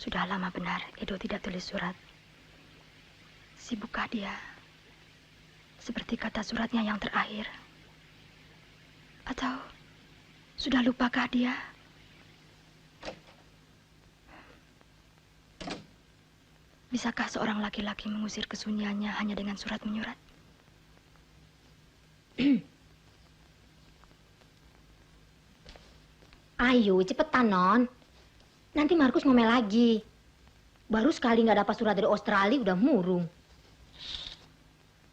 Sudah lama benar Edo tidak tulis surat. Sibukkah dia? Seperti kata suratnya yang terakhir. Atau sudah lupakah dia? Bisakah seorang laki-laki mengusir kesunyiannya hanya dengan surat menyurat? Ayo, cepetan, Non. Nanti Markus ngomel lagi. Baru sekali nggak dapat surat dari Australia udah murung.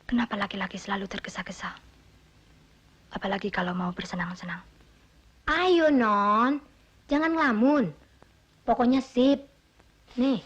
Kenapa laki-laki selalu tergesa-gesa? Apalagi kalau mau bersenang-senang. Ayo, Non. Jangan ngelamun. Pokoknya sip. Nih.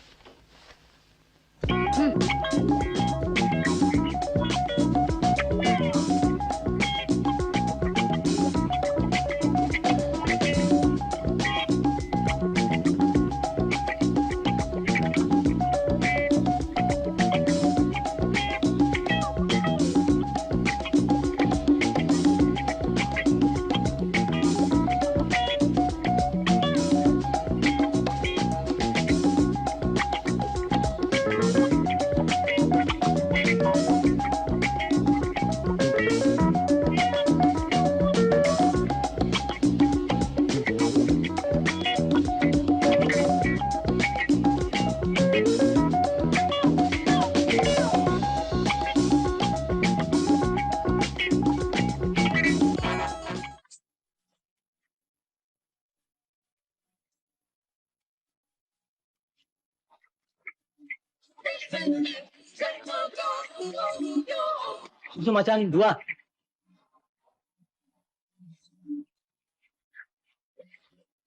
Susu macam 2.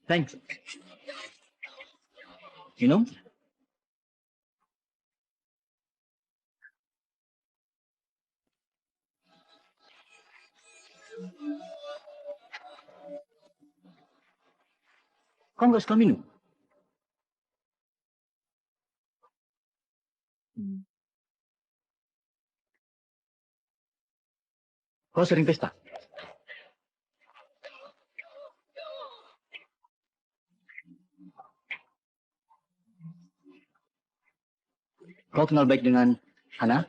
Thanks. Minum? Kau nggak suka minum? Kau sering pesta? Kau kenal baik dengan Hana?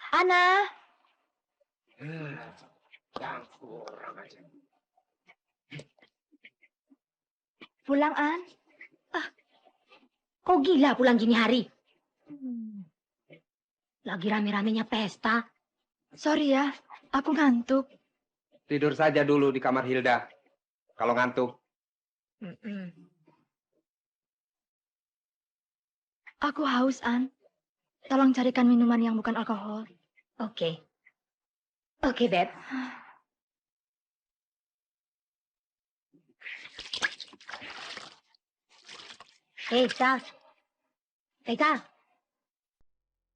Ana. Pulang, An. Kok gila pulang gini hari? Lagi rame-ramenya pesta. Sorry ya, aku ngantuk. Tidur saja dulu di kamar Hilda. Kalau ngantuk. Aku haus, An. Tolong carikan minuman yang bukan alkohol. Oke. Oke, Beb. Hei, Tas.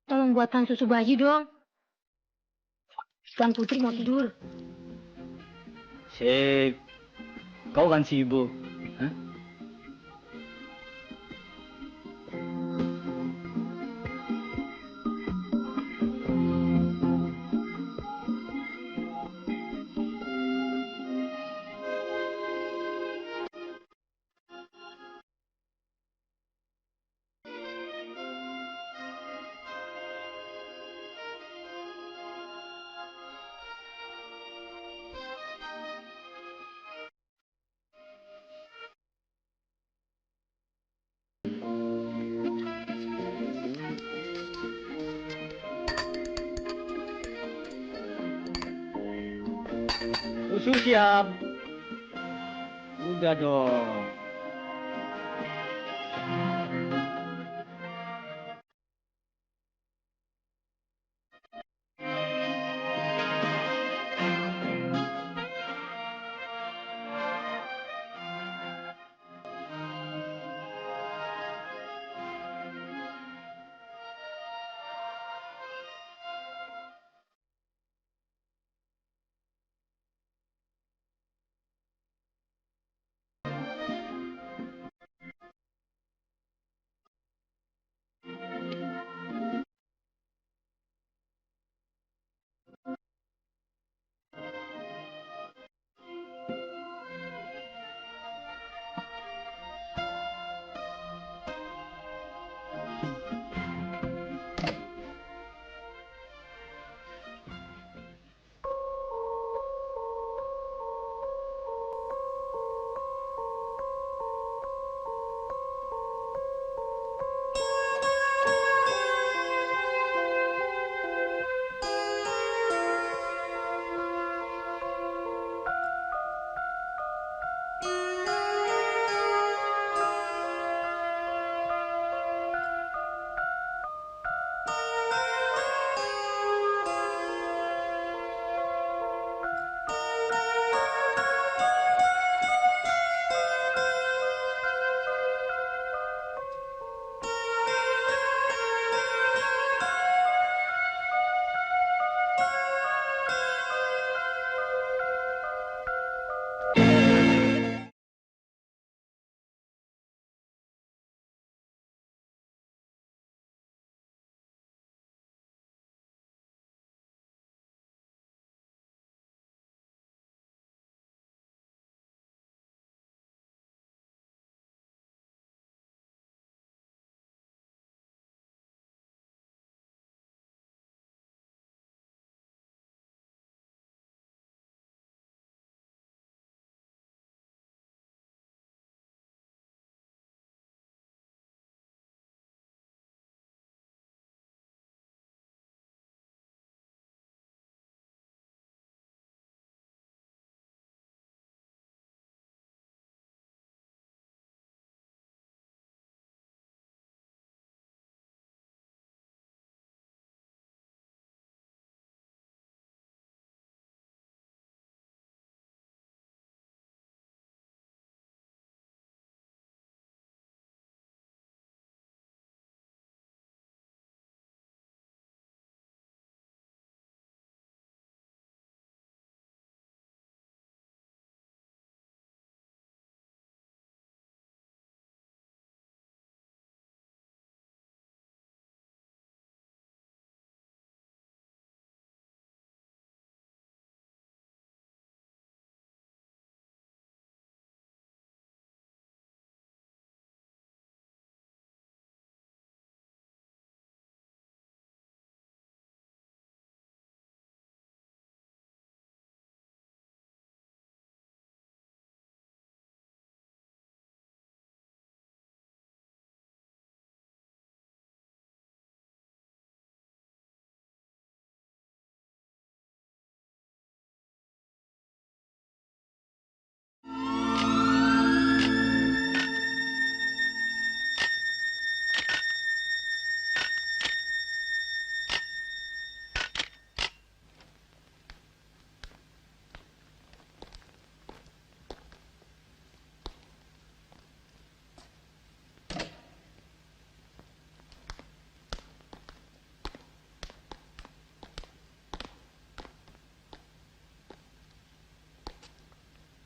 Tolong buatkan susu bayi dong. Tuan Putri mau tidur. Sip. Kau kan sibuk. Hah? Susu siap. Udah dong.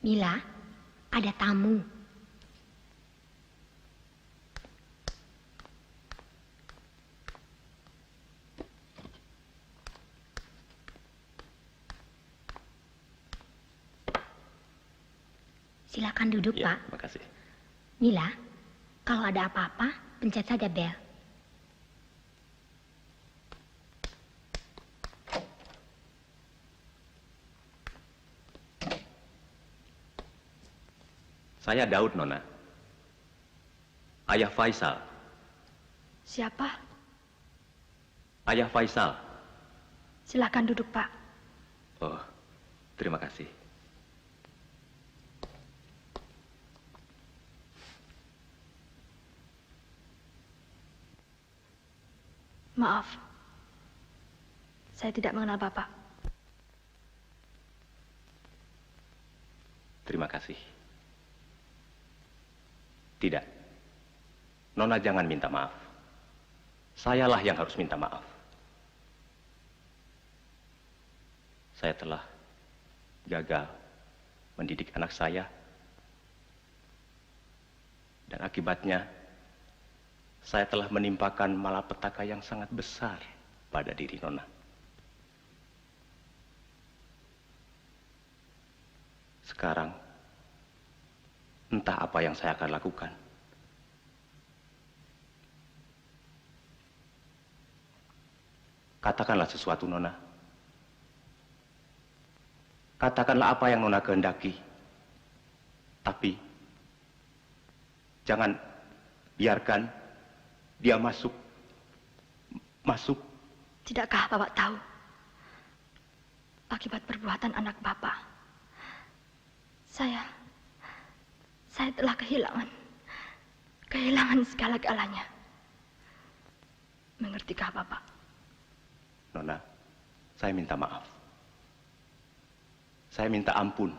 Mila, ada tamu. Silakan duduk, Ya, Pak. terima kasih. Mila, kalau ada apa-apa, pencet saja bel. Saya Daud, Nona. Ayah Faisal. Siapa? Ayah Faisal. Silakan duduk, Pak. Oh, terima kasih. Maaf. Saya tidak mengenal Bapak. Terima kasih. Tidak. Nona jangan minta maaf. Sayalah yang harus minta maaf. Saya telah gagal mendidik anak saya. Dan akibatnya, saya telah menimpakan malapetaka yang sangat besar pada diri Nona. Sekarang, entah apa yang saya akan lakukan. Katakanlah sesuatu, Nona. Katakanlah apa yang Nona kehendaki. Tapi, jangan biarkan dia masuk. Tidakkah Bapak tahu akibat perbuatan anak Bapak? Saya telah kehilangan segala-galanya. Mengertikah Bapak? Nona, saya minta maaf. Saya minta ampun.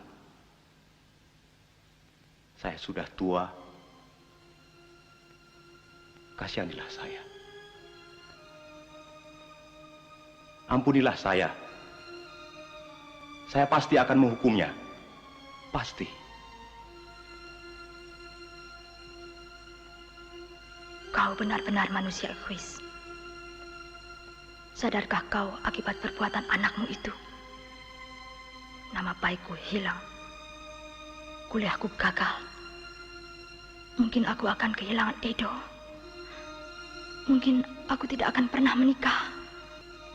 Saya sudah tua. Kasihanilah saya. Ampunilah saya. Saya pasti akan menghukumnya. Pasti. Kau benar-benar manusia egois. Sadarkah kau akibat perbuatan anakmu itu? Nama baikku hilang. Kuliahku gagal. Mungkin aku akan kehilangan Edo. Mungkin aku tidak akan pernah menikah.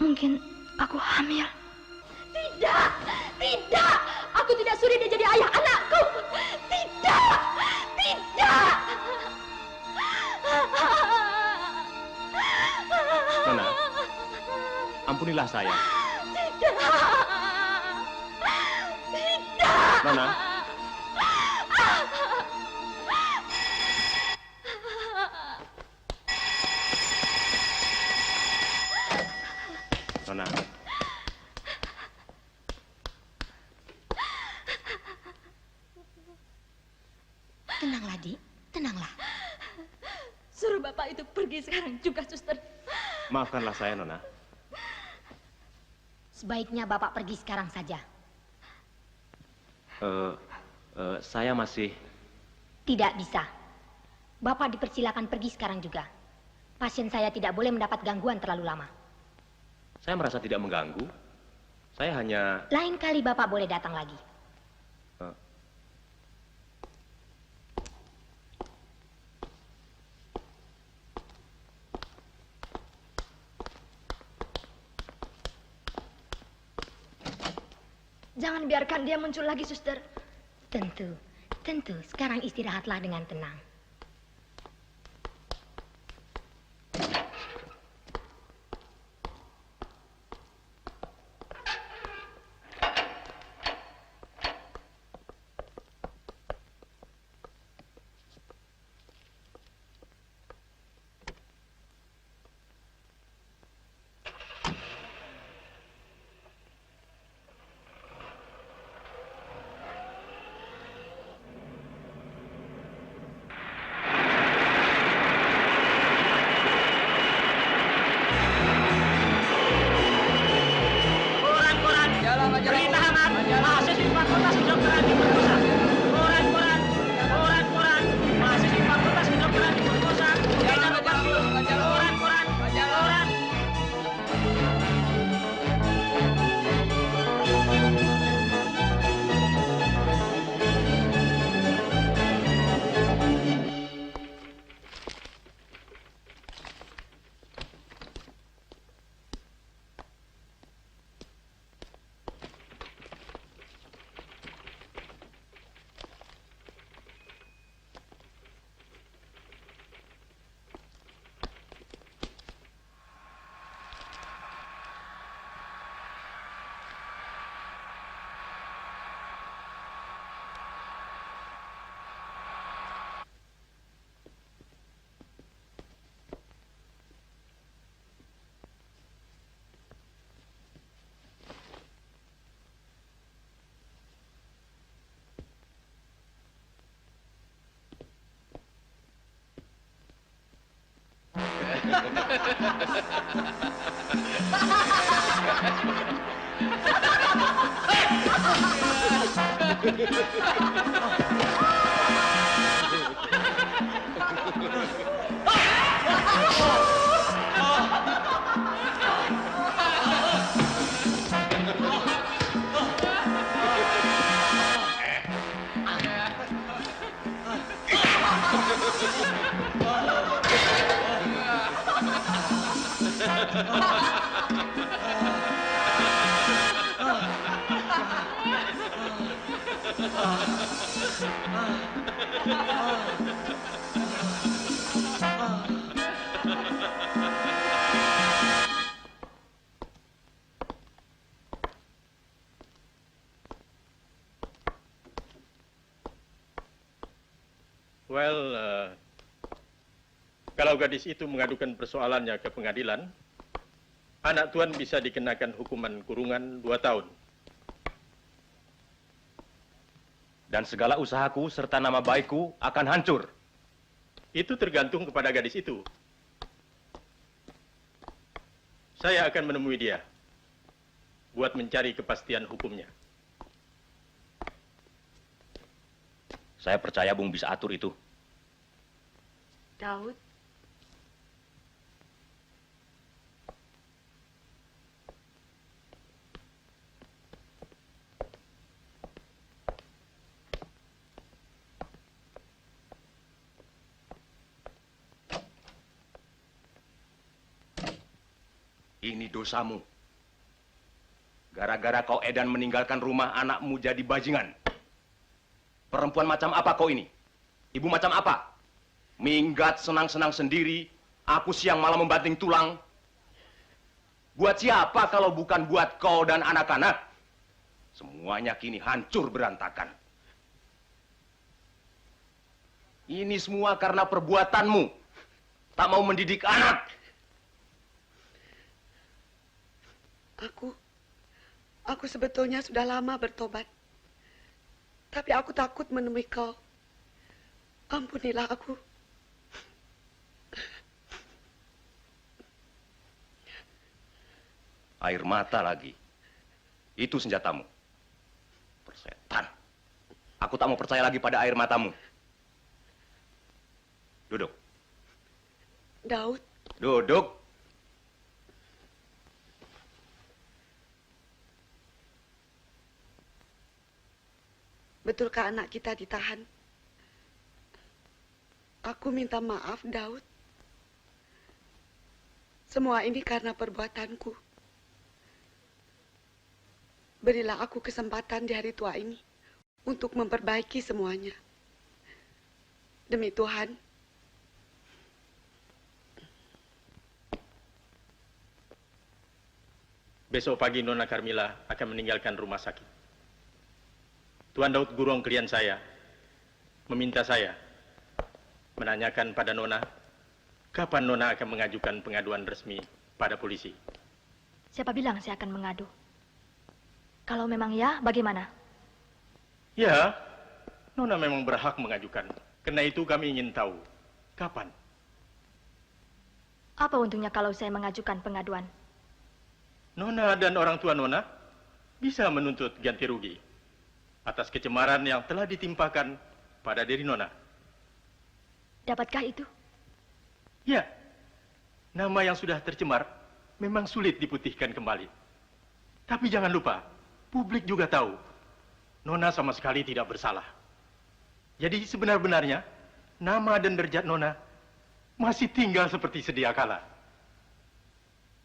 Mungkin aku hamil. Tidak, tidak. Aku tidak sudi dia jadi ayah anakku. Tidak, tidak. Nona, ampunilah saya. Tidak. Nona. Nona. Tenanglah, Di. Tenanglah. Suruh Bapak itu pergi sekarang juga, suster. Maafkanlah saya, Nona. Sebaiknya Bapak pergi sekarang saja. Saya masih... Tidak bisa. Bapak dipersilakan pergi sekarang juga. Pasien saya tidak boleh mendapat gangguan terlalu lama. Saya merasa tidak mengganggu. Saya hanya... Lain kali Bapak boleh datang lagi. Jangan biarkan dia muncul lagi, suster. Tentu. Sekarang istirahatlah dengan tenang. Well, kalau gadis itu mengadukan persoalannya ke pengadilan, anak tuan bisa dikenakan hukuman kurungan 2 tahun. Dan segala usahaku serta nama baikku akan hancur. Itu tergantung kepada gadis itu. Saya akan menemui dia buat mencari kepastian hukumnya. Saya percaya Bung bisa atur itu. Daud, Ini dosamu. Gara-gara kau edan meninggalkan rumah anakmu jadi bajingan. Perempuan macam apa kau ini? Ibu macam apa? Minggat senang-senang sendiri, aku siang malam membanting tulang. Buat siapa kalau bukan buat kau dan anak-anak? Semuanya kini hancur berantakan. Ini semua karena perbuatanmu. Tak mau mendidik anak. Aku sebetulnya sudah lama bertobat. Tapi aku takut menemui kau. Ampunilah aku. Air mata lagi. Itu senjatamu. Persetan. Aku tak mau percaya lagi pada air matamu. Duduk. Daud, Duduk. betulkah anak kita ditahan? Aku minta maaf, Daud. Semua ini karena perbuatanku. Berilah aku kesempatan di hari tua ini untuk memperbaiki semuanya. Demi Tuhan. Besok pagi Nona Carmila akan meninggalkan rumah sakit. Tuan Daud Gurong klien saya meminta saya menanyakan pada Nona kapan Nona akan mengajukan pengaduan resmi pada polisi. Siapa bilang saya akan mengadu? Kalau memang ya, bagaimana? Ya, Nona memang berhak mengajukan. Karena itu kami ingin tahu kapan. Apa untungnya kalau saya mengajukan pengaduan? Nona dan orang tua Nona bisa menuntut ganti rugi atas kecemaran yang telah ditimpakan pada diri Nona. Dapatkah itu? Ya, nama yang sudah tercemar memang sulit diputihkan kembali. Tapi jangan lupa, publik juga tahu Nona sama sekali tidak bersalah. Jadi sebenar-benarnya nama dan derajat Nona masih tinggal seperti sedia kala.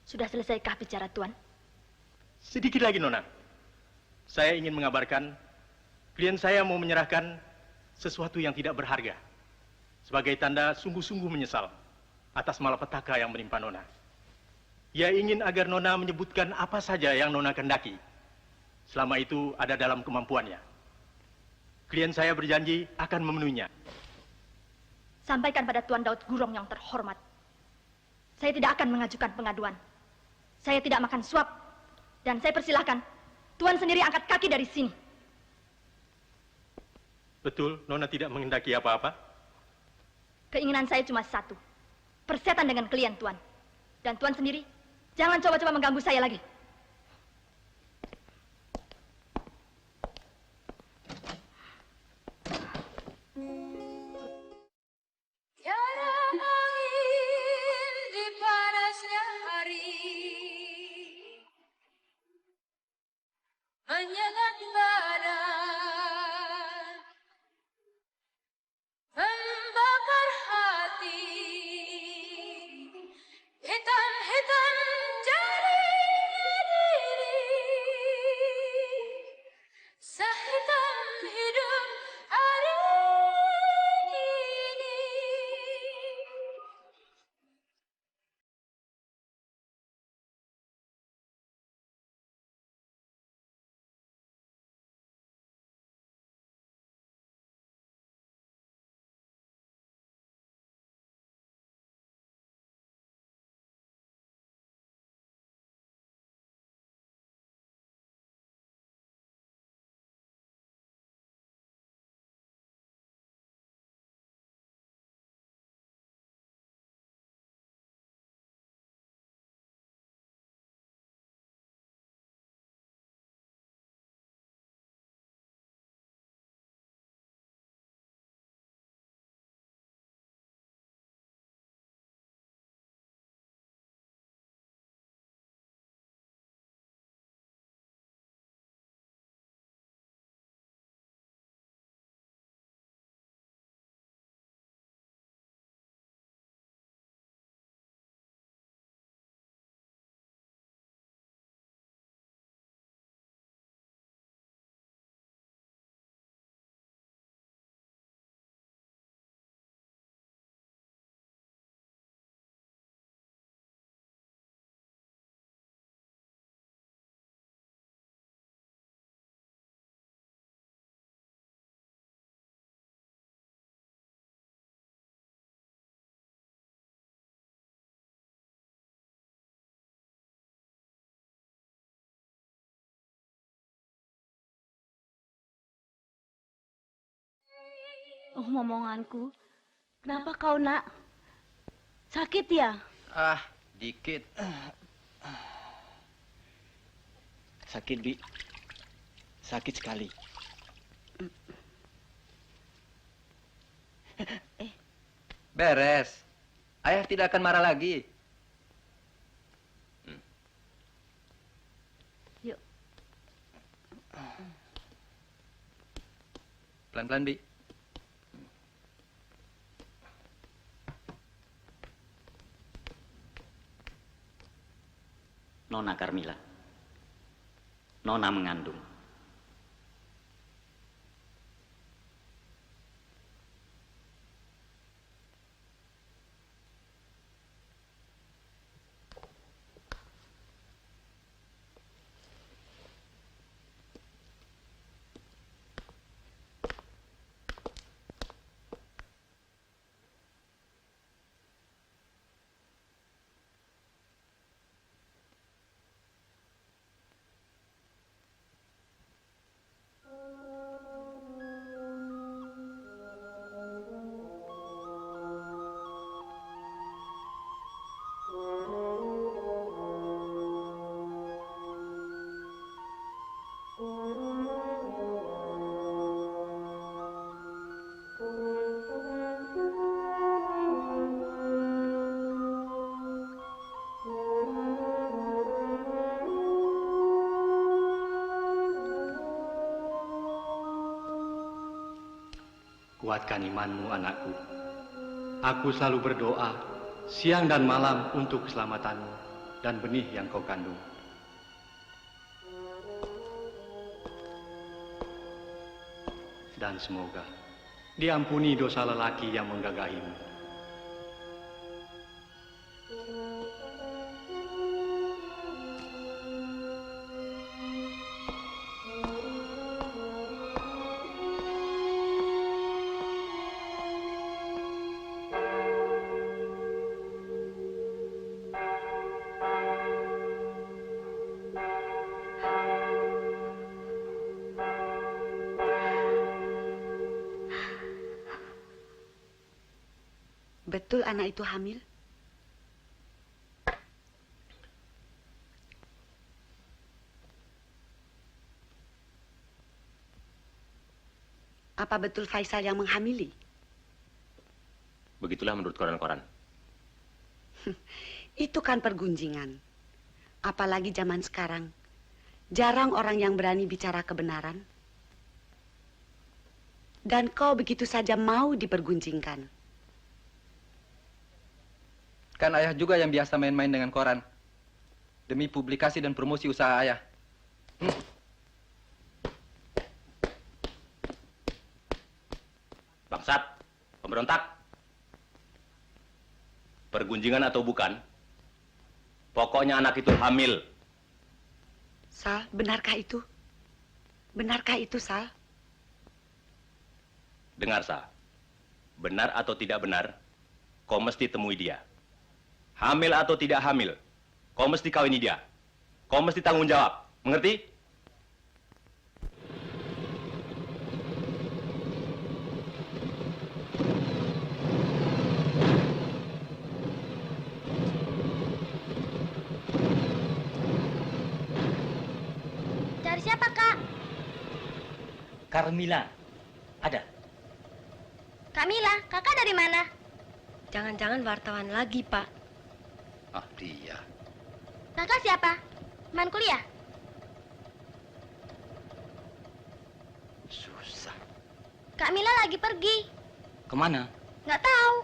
Sudah selesaikah bicara Tuan? Sedikit lagi Nona. Saya ingin mengabarkan klien saya mau menyerahkan sesuatu yang tidak berharga sebagai tanda sungguh-sungguh menyesal atas malapetaka yang menimpa Nona. Ia ingin agar Nona menyebutkan apa saja yang Nona kehendaki. Selama itu ada dalam kemampuannya. Klien saya berjanji akan memenuhinya. Sampaikan pada Tuan Daud Gurong yang terhormat. Saya tidak akan mengajukan pengaduan. Saya tidak makan suap. Dan saya persilahkan Tuan sendiri angkat kaki dari sini. Betul, Nona tidak menghendaki apa-apa? Keinginan saya cuma satu. Persetan dengan klien Tuan. Dan Tuan sendiri, jangan coba-coba mengganggu saya lagi. Tiada angin di panasnya hari, menyengat badan, membakar hati, hitam-hitam jadinya diri, sehitam hidup hari ini. Oh, momonganku. Kenapa kau, Nak? Sakit ya? Ah, dikit. Sakit, Bi. Sakit sekali. Beres. Ayah tidak akan marah lagi. Yuk. Pelan-pelan, Bi. Nona Carmila. Nona mengandung. Kuatkan imanmu, anakku. Aku selalu berdoa siang dan malam untuk keselamatanmu dan benih yang kau kandung. Dan semoga diampuni dosa lelaki yang menggagahimu. Betul anak itu hamil? Apa betul Faisal yang menghamili? Begitulah menurut koran-koran. Itu kan pergunjingan. Apalagi zaman sekarang. Jarang orang yang berani bicara kebenaran. Dan kau begitu saja mau dipergunjingkan. Kan ayah juga yang biasa main-main dengan koran. Demi publikasi dan promosi usaha ayah. Bangsat, pemberontak. Pergunjingan atau bukan, pokoknya anak itu hamil. Sal, benarkah itu? Benarkah itu, Sal? Dengar, Sa. Benar atau tidak benar, kau mesti temui dia. Hamil atau tidak hamil, kau mesti kawini dia. Kau mesti tanggung jawab. Mengerti? Cari siapa, Kak? Carmila. Ada. Kamila, kakak dari mana? Jangan-jangan wartawan lagi, Pak. Ah, dia. Kakak siapa? Teman kuliah? Susah. Kak Mila lagi pergi. Kemana? Nggak tahu.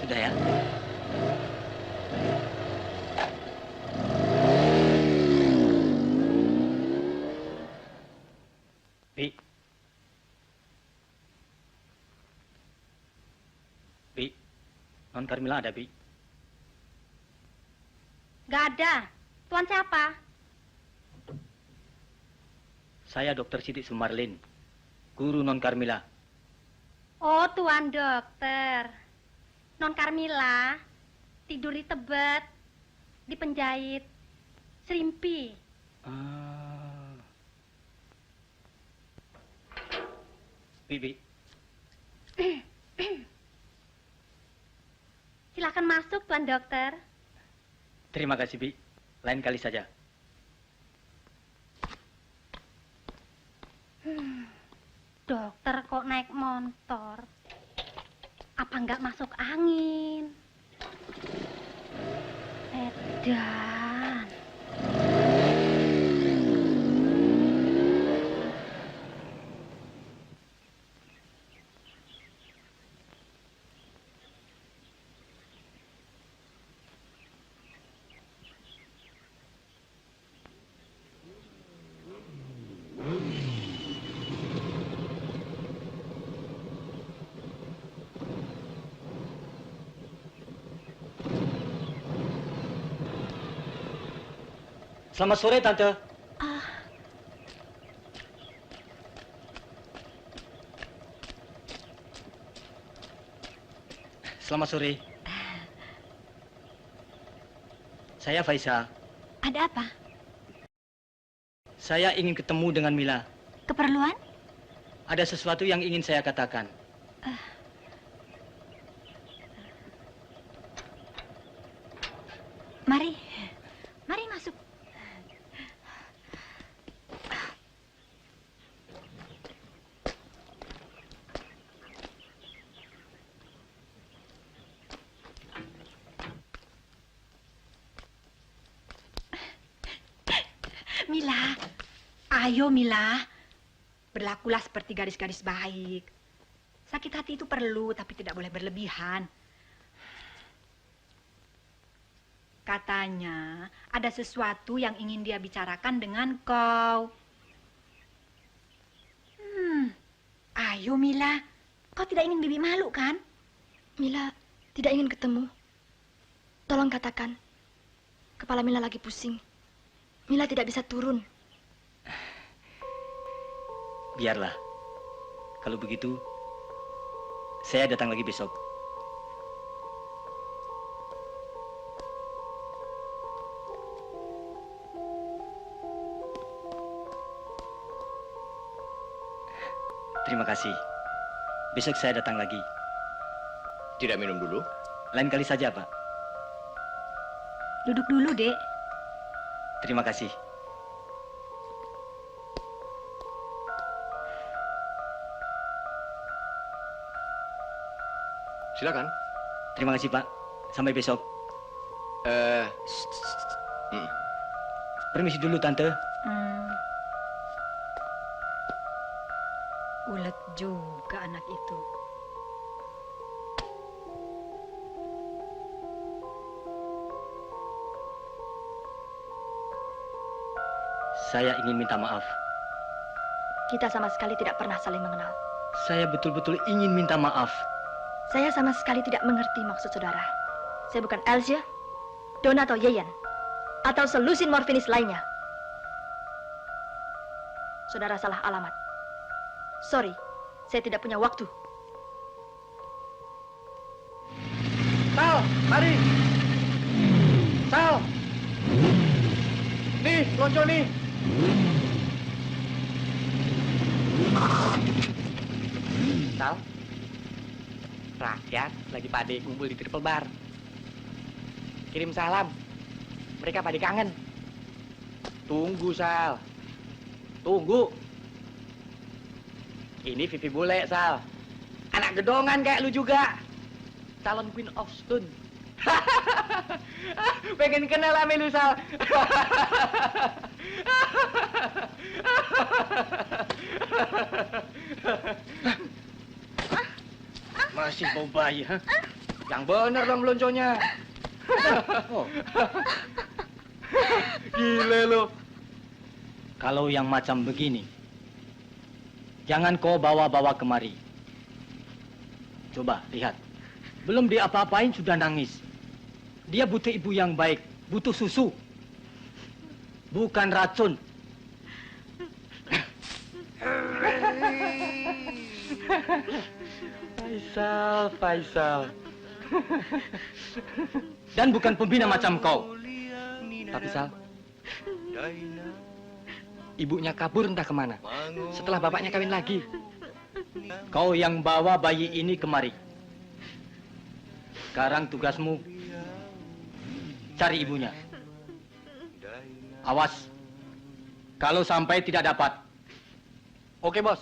Sudah ya? Pi. Pi. Non Carmila ada, Pi? Nggak ada. Tuan siapa? Saya Dr. Siti Sumarlin, guru Non Carmila. Oh, Tuan Dokter. Non Carmila tidur di Tebet, di Penjahit, Serimpi. Bibi, Silakan masuk, Tuan Dokter. terima kasih, Bi. Lain kali saja. Dokter kok naik motor? Apa nggak masuk angin? Edan. Selamat sore, Tante. Selamat sore. Saya Faisal. Ada apa? Saya ingin ketemu dengan Mila. Keperluan? Ada sesuatu yang ingin saya katakan. Mari. Mari masuk. Mila, ayo Mila, berlakulah seperti gadis-gadis baik. Sakit hati itu perlu, tapi tidak boleh berlebihan. Katanya ada sesuatu yang ingin dia bicarakan dengan kau. Ayo Mila, kau tidak ingin Bibi malu kan? Mila tidak ingin ketemu. Tolong katakan. Kepala Mila lagi pusing. Mila tidak bisa turun. Biarlah. Kalau begitu, saya datang lagi besok. Terima kasih. Besok saya datang lagi. Tidak minum dulu? Lain kali saja, Pak. Duduk dulu, Dek. Terima kasih. Silakan. Terima kasih, Pak. Sampai besok. Permisi dulu, Tante. Ulet juga anak itu. Saya ingin minta maaf. Kita sama sekali tidak pernah saling mengenal. Saya betul-betul ingin minta maaf. Saya sama sekali tidak mengerti maksud saudara. Saya bukan Elsia, Donna atau Yeyen, atau selusin morfinis lainnya. Saudara salah alamat. Sorry, saya tidak punya waktu. Sal, mari. Sal. Nih, lonco nih. Sal, rakyat lagi pada ngumpul di Triple Bar. Kirim salam, mereka pada kangen. Tunggu, Sal. Tunggu. Ini Vivi Bule, Sal. Anak gedongan kayak lu juga. Calon Queen of Stone. Pengen kenal sama lu, Sal. Masih bau bayi, ha? Yang bener dong melonconya. Gile lo. Kalau yang macam begini, jangan kau bawa-bawa kemari. Coba lihat. Belum diapa-apain sudah nangis. Dia butuh ibu yang baik, butuh susu. Bukan racun. Faisal. Dan bukan pembina macam kau. Tapi Sal, ibunya kabur entah kemana. Setelah bapaknya kawin lagi. Kau yang bawa bayi ini kemari. Sekarang tugasmu cari ibunya. Awas, kalau sampai tidak dapat. Oke, Bos.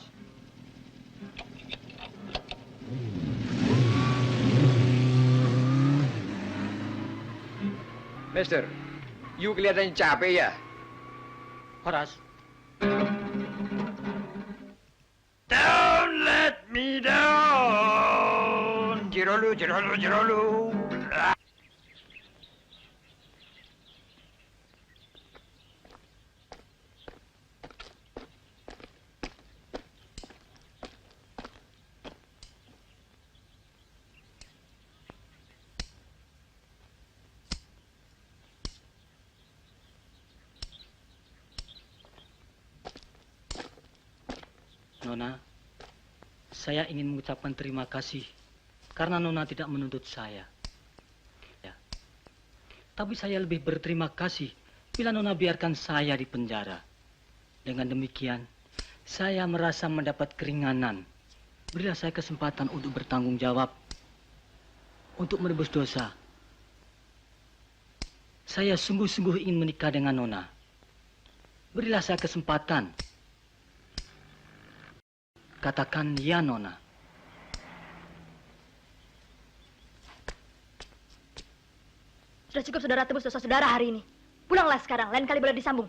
Mister, you kelihatannya capek ya? Horas. Don't let me down. Jirolu. Nona, saya ingin mengucapkan terima kasih karena Nona tidak menuntut saya. Ya. Tapi saya lebih berterima kasih bila Nona biarkan saya di penjara. Dengan demikian, saya merasa mendapat keringanan. Berilah saya kesempatan untuk bertanggung jawab, untuk menebus dosa. Saya sungguh-sungguh ingin menikah dengan Nona. Berilah saya kesempatan. Katakan ya, Nona. Sudah cukup saudara tebus dosa saudara hari ini. Pulanglah sekarang, lain kali boleh disambung.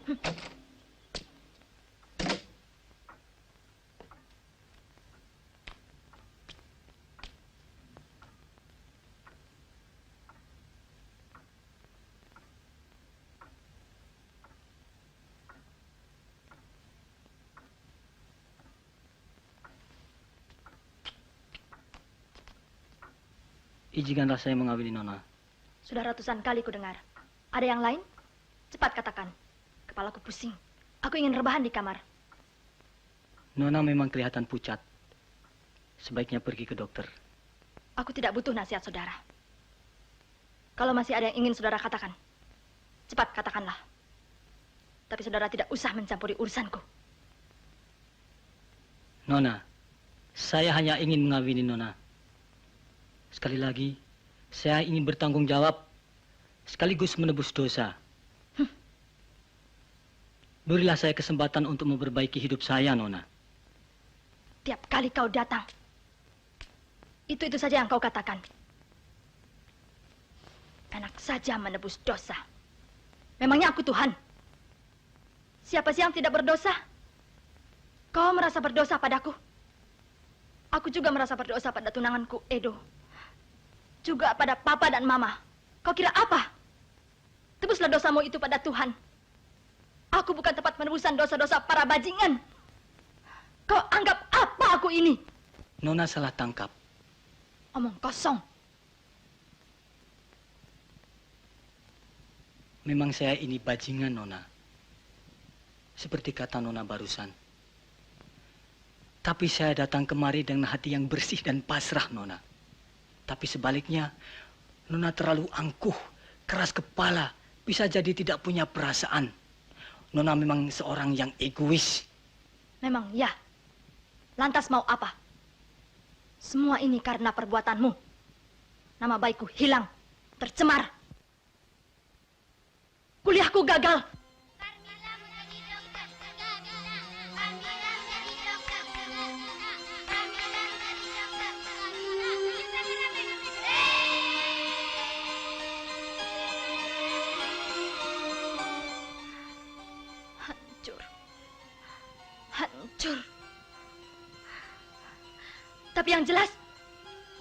Izinkanlah saya mengawini Nona. Sudah ratusan kali ku dengar. Ada yang lain? Cepat katakan. Kepalaku pusing. Aku ingin rebahan di kamar. Nona memang kelihatan pucat. Sebaiknya pergi ke dokter. Aku tidak butuh nasihat saudara. Kalau masih ada yang ingin saudara katakan, cepat katakanlah. Tapi saudara tidak usah mencampuri urusanku. Nona, saya hanya ingin mengawini Nona. Sekali lagi, saya ingin bertanggung jawab sekaligus menebus dosa. Berilah saya kesempatan untuk memperbaiki hidup saya, Nona. Tiap kali kau datang, Itu saja yang kau katakan. Enak saja menebus dosa. Memangnya aku Tuhan? Siapa sih yang tidak berdosa? Kau merasa berdosa padaku? Aku juga merasa berdosa pada tunanganku, Edo. Juga pada Papa dan Mama. Kau kira apa? Tebuslah dosamu itu pada Tuhan. Aku bukan tempat penebusan dosa-dosa para bajingan. Kau anggap apa aku ini? Nona salah tangkap. Omong kosong. Memang saya ini bajingan, Nona. Seperti kata Nona barusan. Tapi saya datang kemari dengan hati yang bersih dan pasrah, Nona. Tapi sebaliknya, Nona terlalu angkuh, keras kepala, bisa jadi tidak punya perasaan. Nona memang seorang yang egois. Memang ya. Lantas mau apa? Semua ini karena perbuatanmu. Nama baikku hilang, tercemar. Kuliahku gagal. Hancur. Tapi yang jelas,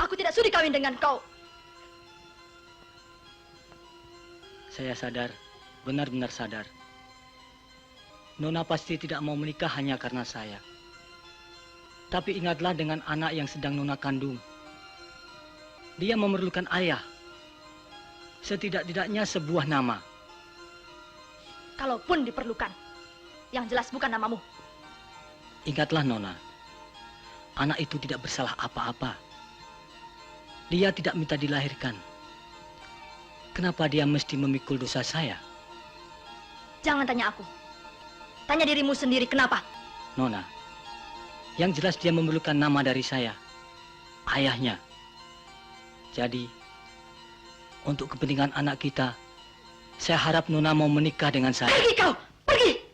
aku tidak sudi kawin dengan kau. Saya sadar, benar-benar sadar. Nona pasti tidak mau menikah hanya karena saya. Tapi ingatlah dengan anak yang sedang Nona kandung. Dia memerlukan ayah. Setidak-tidaknya sebuah nama. Kalaupun diperlukan, yang jelas bukan namamu. Ingatlah Nona, anak itu tidak bersalah apa-apa. Dia tidak minta dilahirkan. Kenapa dia mesti memikul dosa saya? Jangan tanya aku. Tanya dirimu sendiri kenapa? Nona, yang jelas dia memerlukan nama dari saya. Ayahnya. Jadi, untuk kepentingan anak kita, saya harap Nona mau menikah dengan saya. Pergi kau! Pergi!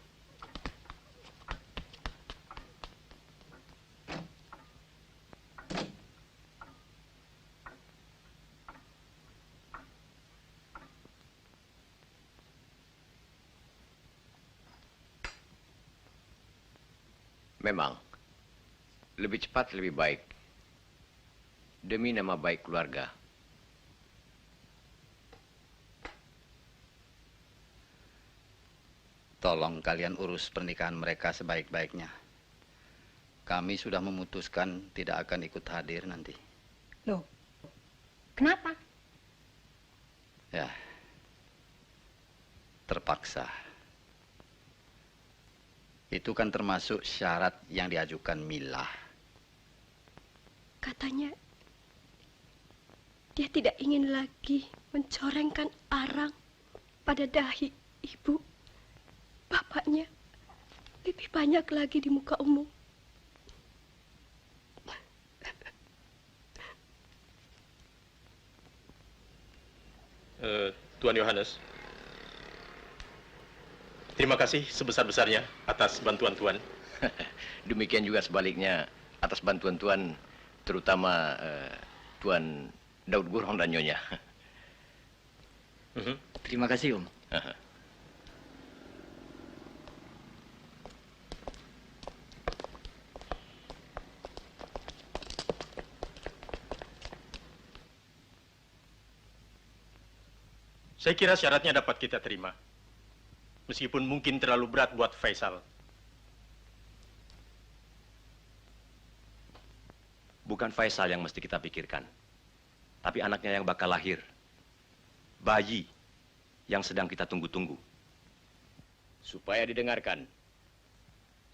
Memang, lebih cepat lebih baik. Demi nama baik keluarga. Tolong kalian urus pernikahan mereka sebaik-baiknya. Kami sudah memutuskan tidak akan ikut hadir nanti. Loh, kenapa? Ya, terpaksa. Itu kan termasuk syarat yang diajukan Mila. Katanya dia tidak ingin lagi mencorengkan arang pada dahi ibu. Bapaknya lebih banyak lagi di muka umum. Tuan Yohanes, terima kasih sebesar-besarnya atas bantuan Tuan. Demikian juga sebaliknya atas bantuan Tuan, terutama Tuan Daud Gurong dan Nyonya. Terima kasih, Om. Saya kira syaratnya dapat kita terima. Meskipun mungkin terlalu berat buat Faisal. Bukan Faisal yang mesti kita pikirkan, tapi anaknya yang bakal lahir. Bayi yang sedang kita tunggu-tunggu. Supaya didengarkan,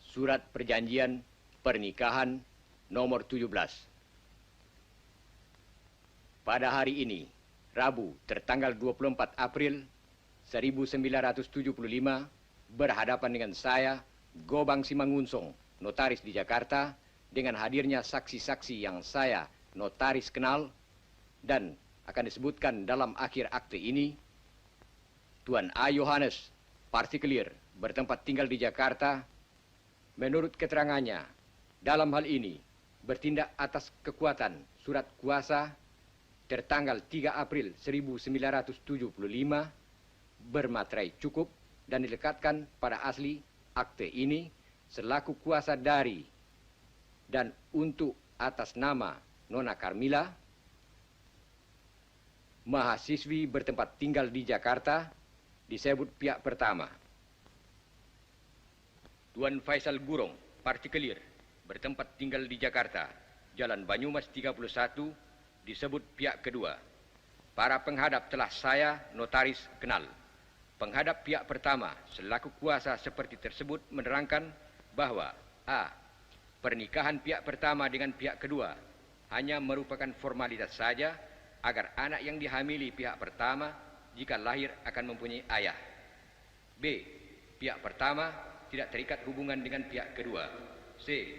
surat perjanjian pernikahan nomor 17. Pada hari ini, Rabu, tertanggal 24 April 1975, berhadapan dengan saya, Gobang Simangunsong, notaris di Jakarta, dengan hadirnya saksi-saksi yang saya, notaris, kenal, dan akan disebutkan dalam akhir akte ini, Tuan A. Yohanes, partikulier, bertempat tinggal di Jakarta, menurut keterangannya, dalam hal ini, bertindak atas kekuatan surat kuasa tertanggal 3 April 1975 bermaterai cukup dan dilekatkan pada asli akte ini selaku kuasa dari dan untuk atas nama Nona Carmila, mahasiswi bertempat tinggal di Jakarta, disebut pihak pertama. Tuan Faisal Gurong, partikelir, bertempat tinggal di Jakarta, Jalan Banyumas 31, disebut pihak kedua. Para penghadap telah saya, notaris, kenal. Penghadap pihak pertama selaku kuasa seperti tersebut menerangkan bahwa A. Pernikahan pihak pertama dengan pihak kedua hanya merupakan formalitas saja agar anak yang dihamili pihak pertama jika lahir akan mempunyai ayah. B. Pihak pertama tidak terikat hubungan dengan pihak kedua. C.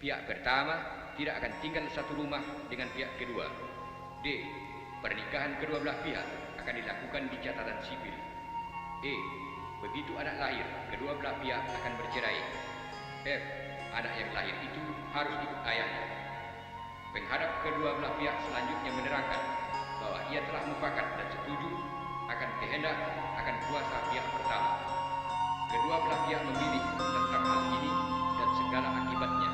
Pihak pertama tidak akan tinggal satu rumah dengan pihak kedua. D. Pernikahan kedua belah pihak akan dilakukan di catatan sipil. E. Begitu anak lahir, kedua belah pihak akan bercerai. F. Anak yang lahir itu harus ikut ayahnya. Penghadap kedua belah pihak selanjutnya menerangkan bahwa ia telah mufakat dan setuju akan kehendak akan kuasa pihak pertama. Kedua belah pihak memilih tentang hal ini dan segala akibatnya.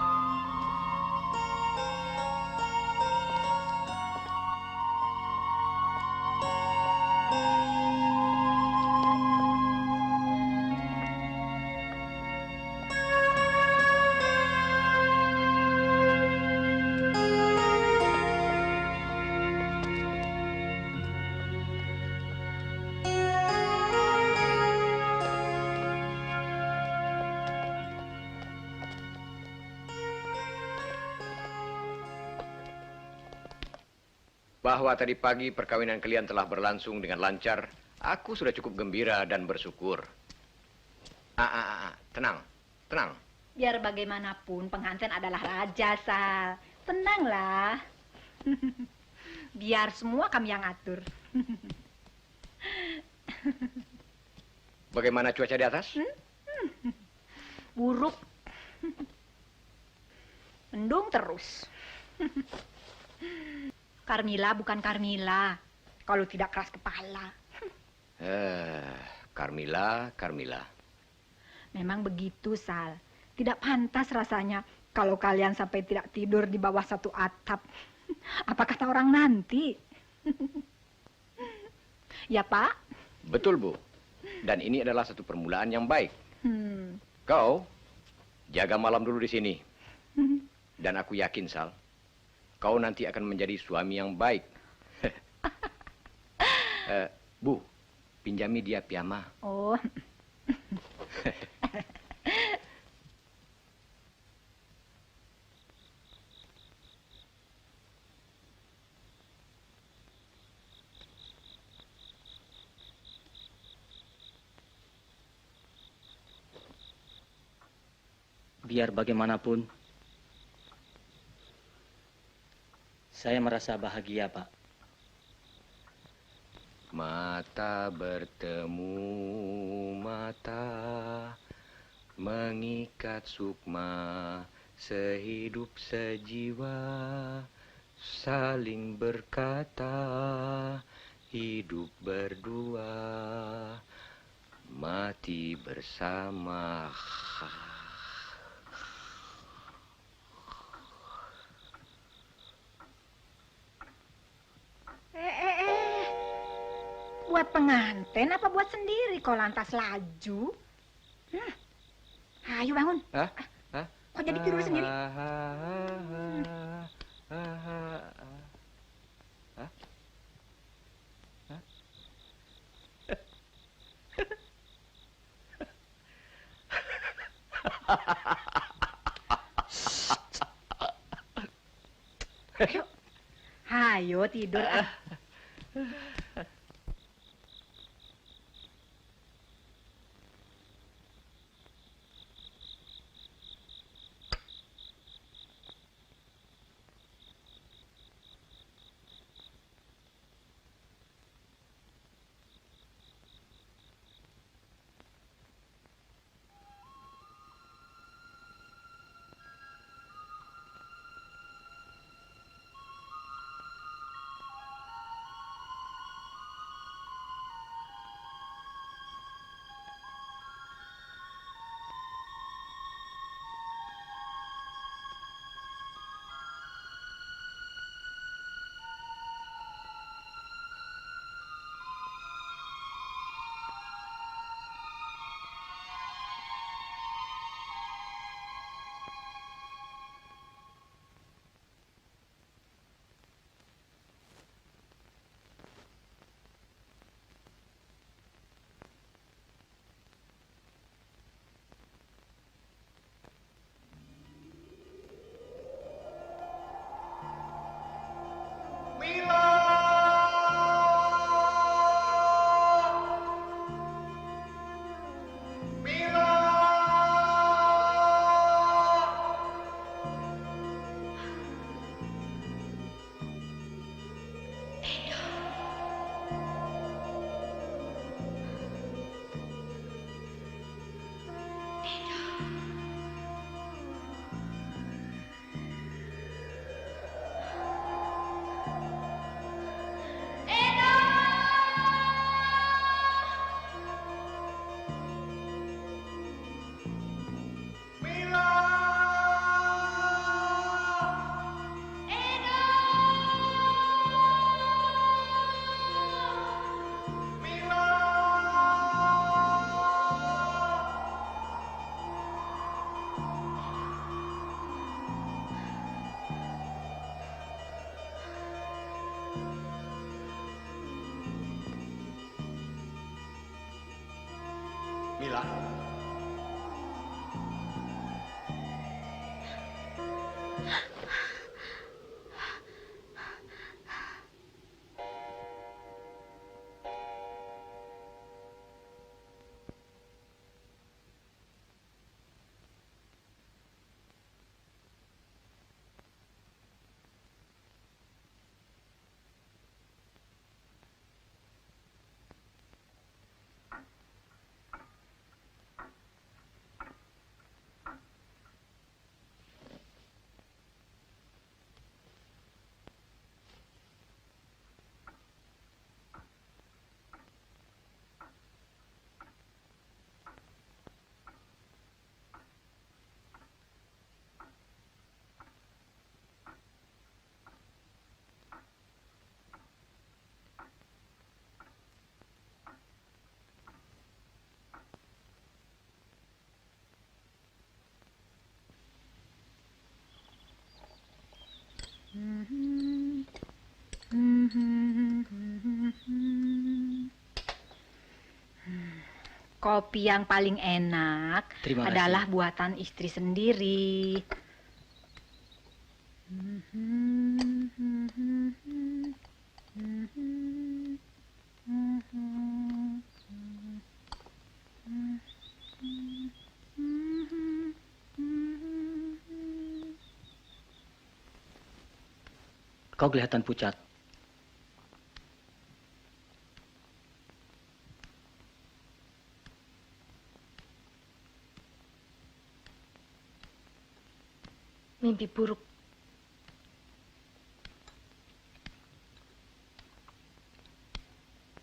Bahwa tadi pagi perkawinan kalian telah berlangsung dengan lancar, aku sudah cukup gembira dan bersyukur. Tenang, tenang. Biar bagaimanapun pengantin adalah raja, Sal. Tenanglah. Biar semua kami yang atur. Bagaimana cuaca di atas? Buruk. Mendung terus. Carmila bukan Carmila, kalau tidak keras kepala. Carmila. Memang begitu, Sal. Tidak pantas rasanya kalau kalian sampai tidak tidur di bawah satu atap. Apa kata orang nanti? Ya, Pak? Betul, Bu. Dan ini adalah satu permulaan yang baik. Kau jaga malam dulu di sini. Dan aku yakin, Sal, kau nanti akan menjadi suami yang baik. Bu, pinjami dia piyama. Oh. Biar bagaimanapun, saya merasa bahagia, Pak. Mata bertemu mata, mengikat sukma, sehidup sejiwa, saling berkata, hidup berdua, mati bersama. Buat pengantin apa buat sendiri kau lantas laju? Ayo bangun. Hah? Kok jadi tidur sendiri? Ayo tidur. Mila. Kopi yang paling enak Terima kasih. adalah buatan istri sendiri. Kau kelihatan pucat. Mimpi buruk.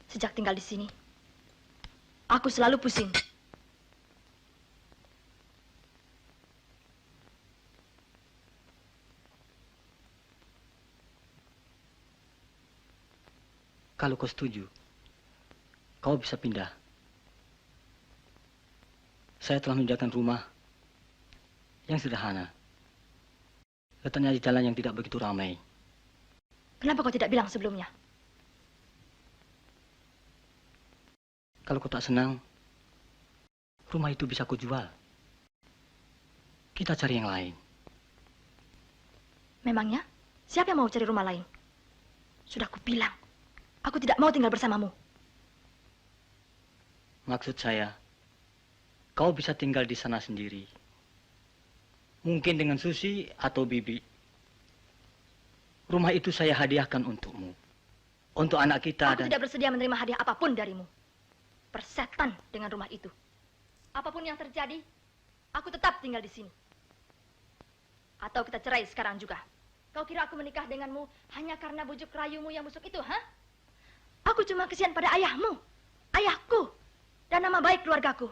Sejak tinggal di sini, aku selalu pusing. Kalau kau setuju, kau bisa pindah. Saya telah menjaga rumah yang sederhana. Letaknya di jalan yang tidak begitu ramai. Kenapa kau tidak bilang sebelumnya? Kalau kau tak senang, rumah itu bisa kau jual. Kita cari yang lain. Memangnya, siapa yang mau cari rumah lain? Sudah kubilang, aku tidak mau tinggal bersamamu. Maksud saya, kau bisa tinggal di sana sendiri. Mungkin dengan Susi atau Bibi. Rumah itu saya hadiahkan untukmu. Untuk anak kita Aku dan... tidak bersedia menerima hadiah apapun darimu. Persetan dengan rumah itu. Apapun yang terjadi, aku tetap tinggal di sini. Atau kita cerai sekarang juga. Kau kira aku menikah denganmu hanya karena bujuk rayumu yang busuk itu, ha? Aku cuma kesian pada ayahmu, ayahku, dan nama baik keluargaku.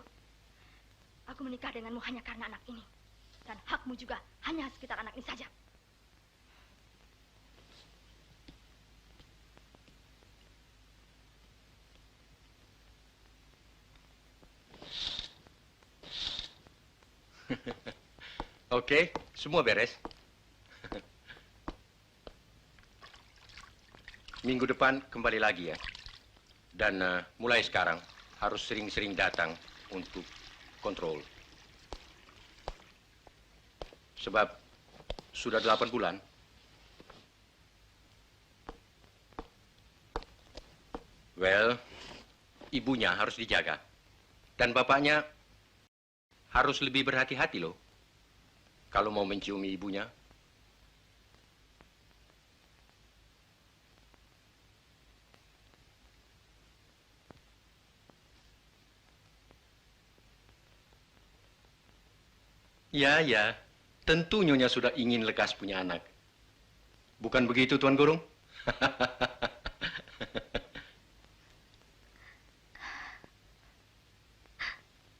Aku menikah denganmu hanya karena anak ini. Dan hakmu juga hanya sekitar anak ini saja. Oke, semua beres. Minggu depan kembali lagi ya. Dan mulai sekarang harus sering-sering datang untuk kontrol. Sebab sudah 8 bulan. Well, ibunya harus dijaga. Dan bapaknya harus lebih berhati-hati loh. Kalau mau menciumi ibunya. Ya. Tentu Nyonya sudah ingin lekas punya anak. Bukan begitu, Tuan Gurung?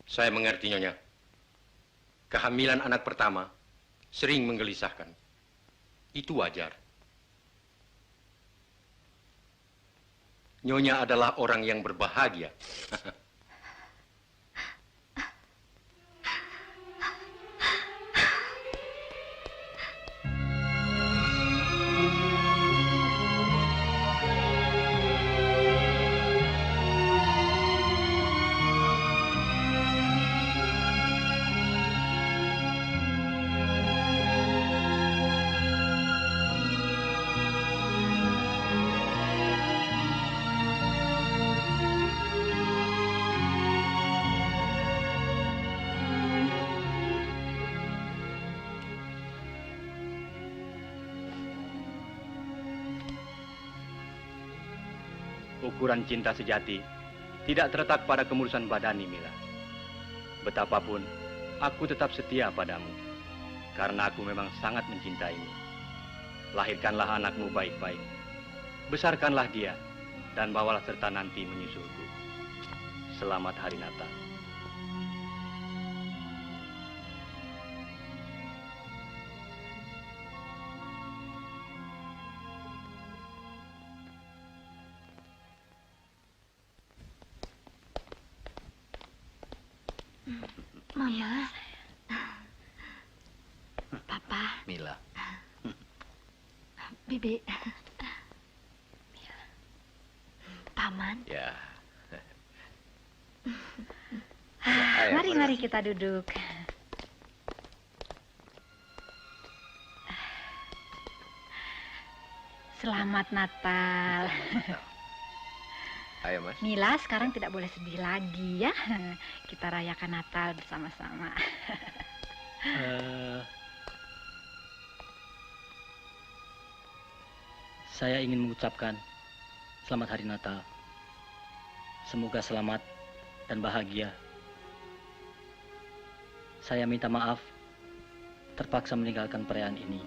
Saya mengerti, Nyonya. Kehamilan anak pertama sering menggelisahkan. Itu wajar. Nyonya adalah orang yang berbahagia. ukuran cinta sejati tidak terletak pada kemulusan badani, Mila. Betapapun, aku tetap setia padamu, karena aku memang sangat mencintaimu. Lahirkanlah anakmu baik-baik, besarkanlah dia, dan bawalah serta nanti menyusulku. Selamat Hari Natal. Mama. Papa. Mila. Bibi. Paman. Ya. Mari kita duduk. Selamat Natal. Ayo, Mas. Mila sekarang tidak boleh sedih lagi ya. Kita rayakan Natal bersama-sama. Saya ingin mengucapkan selamat Hari Natal. Semoga selamat dan bahagia. Saya minta maaf terpaksa meninggalkan perayaan ini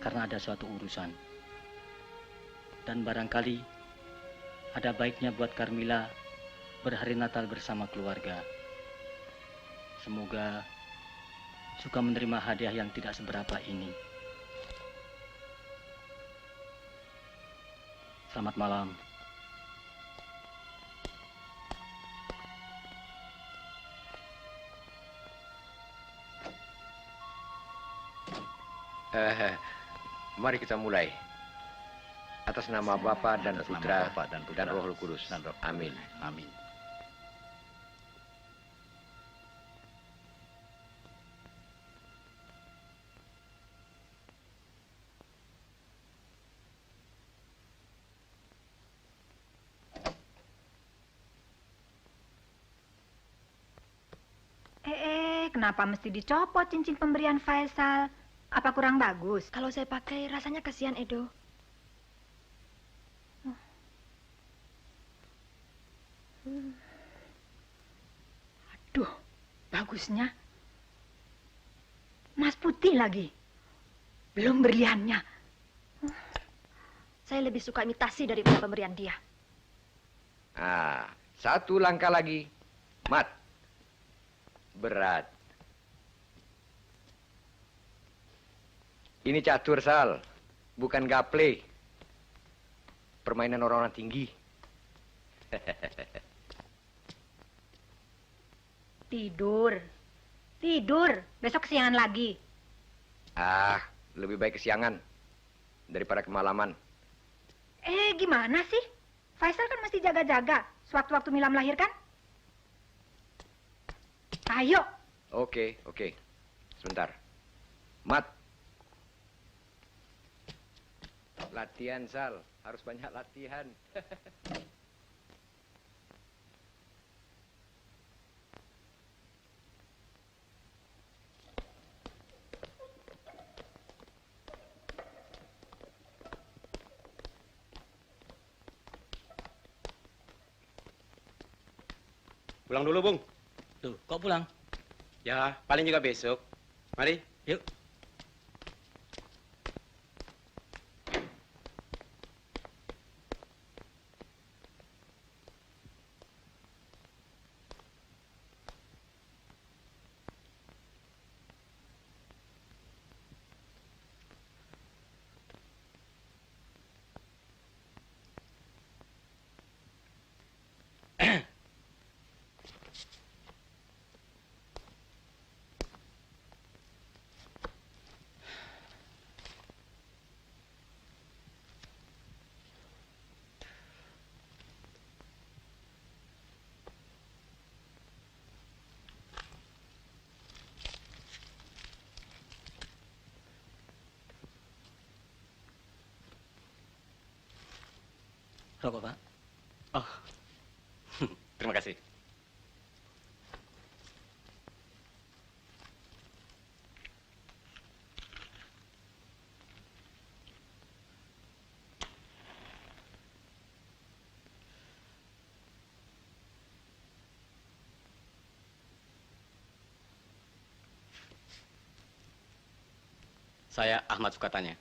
karena ada suatu urusan. Dan barangkali ada baiknya buat Carmila berhari Natal bersama keluarga. Semoga suka menerima hadiah yang tidak seberapa ini. Selamat malam. Mari kita mulai. Atas nama Bapa dan Putra dan Roh Kudus. Amin. Amin. Kenapa mesti dicopot cincin pemberian Faisal? Apa kurang bagus? Kalau saya pakai rasanya kasihan Edo. Aduh, bagusnya. Mas putih lagi. Belum berliannya. Saya lebih suka imitasi daripada pemberian dia. Ah, satu langkah lagi. Mat. Berat. Ini catur, Sal. Bukan gaple. Permainan orang-orang tinggi. Tidur. Tidur. Besok kesiangan lagi. Ah, lebih baik kesiangan daripada kemalaman. Gimana sih? Faisal kan mesti jaga-jaga sewaktu-waktu Mila melahirkan. Ayo. Oke. Sebentar. Mat. Latihan, Sal. Harus banyak latihan. Pulang dulu, Bung. Tuh, kok pulang? Ya, paling juga besok. Mari. Yuk. Rokok, Pak. Oh, terima kasih. Saya Ahmad Sukatanya.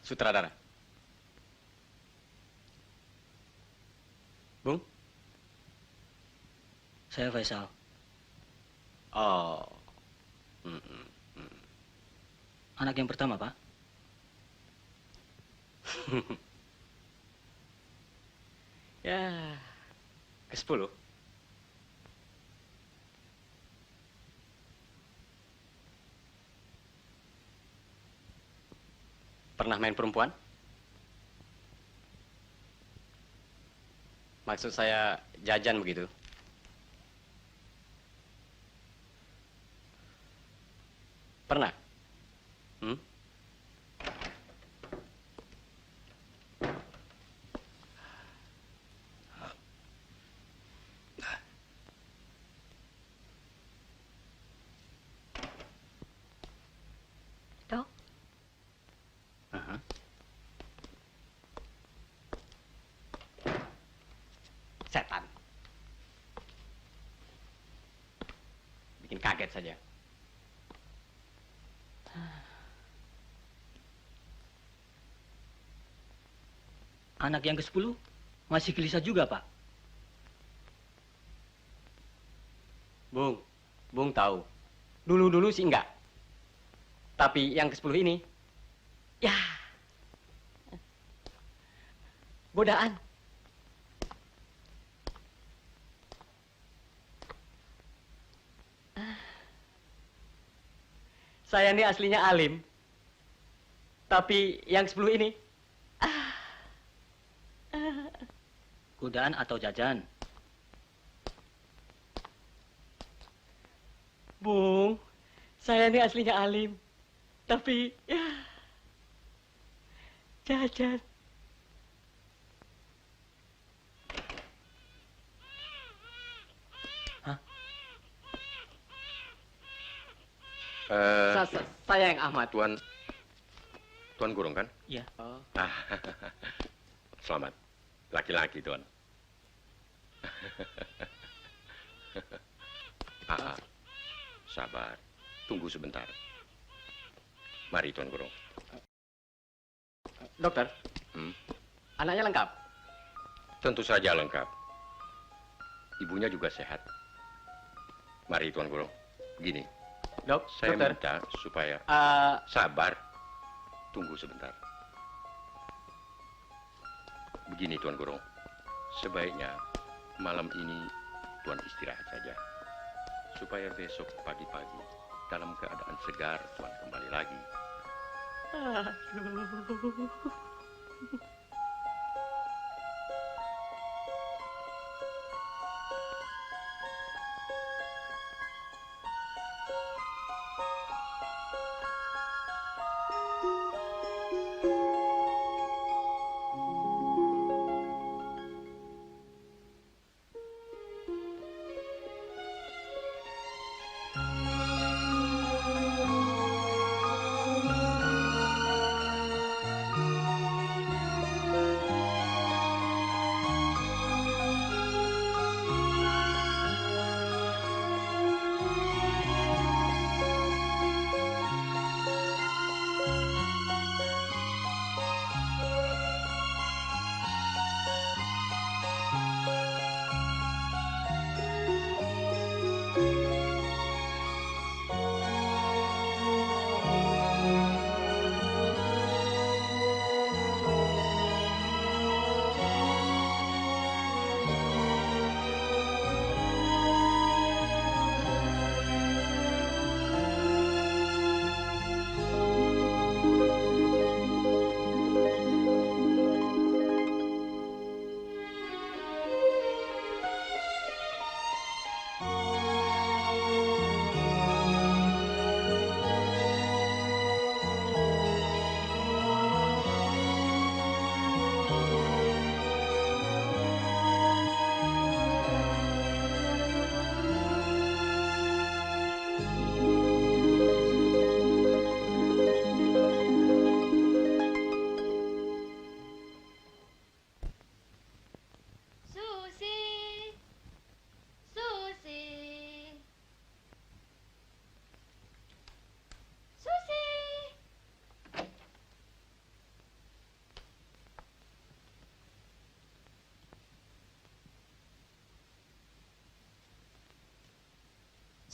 Sutradara. Bung? Saya Faisal. Oh. Anak yang pertama, Pak. Ya, ke-10. Pernah main perempuan? Maksud saya jajan begitu. Pernah? Hmm? Dok, Setan. Bikin kaget saja. Anak yang ke-10 masih gelisah juga, Pak. Bung tahu. Dulu-dulu sih enggak. Tapi yang ke-10 ini, ya, godaan. Saya ini aslinya alim. Tapi yang ke-10 ini, Godaan atau jajan? Bung, saya ini aslinya alim. Tapi, ya, jajan. Saya yang Ahmad. Tuan Gurung kan? Iya. Oh. Selamat. Laki-laki, Tuan. Sabar. Tunggu sebentar. Mari, Tuan Gurung. Dokter, anaknya lengkap? Tentu saja lengkap. Ibunya juga sehat. Mari, Tuan Gurung. Begini. Saya dokter. minta supaya sabar. Tunggu sebentar. Begini, Tuan Gurung. Sebaiknya malam ini Tuan istirahat saja. Supaya besok pagi-pagi dalam keadaan segar Tuan kembali lagi. Aduh.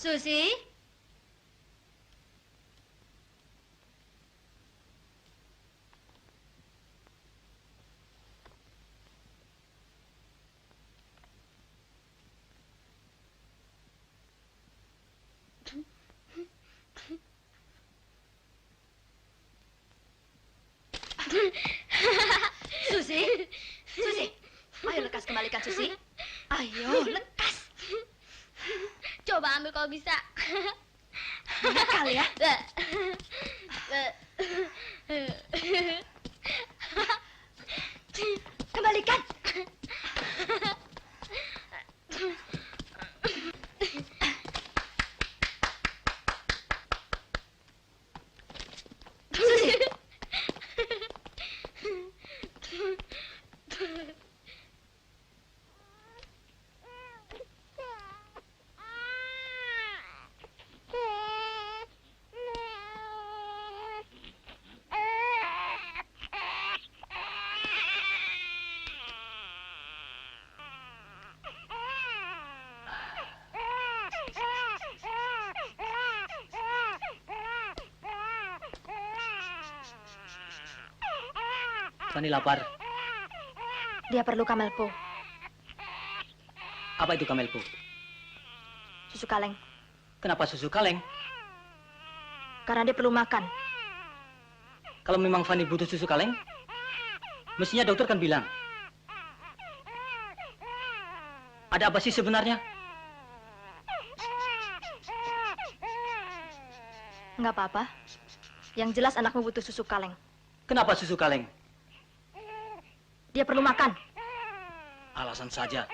Susi? Susi? Susi? Ayo lekas kembalikan Susi. Ayo, lekas. Coba ambil kalau bisa. Nakal ya. Kembalikan. Susi. Fanny lapar. Dia perlu kamelpo, Apa itu kamelpo? susu kaleng. Kenapa susu kaleng? Karena dia perlu makan. Kalau memang Fanny butuh susu kaleng, mestinya dokter kan bilang. Ada apa sih sebenarnya? Nggak apa-apa. Yang jelas anakmu butuh susu kaleng. Kenapa susu kaleng? Dia perlu makan. Alasan saja.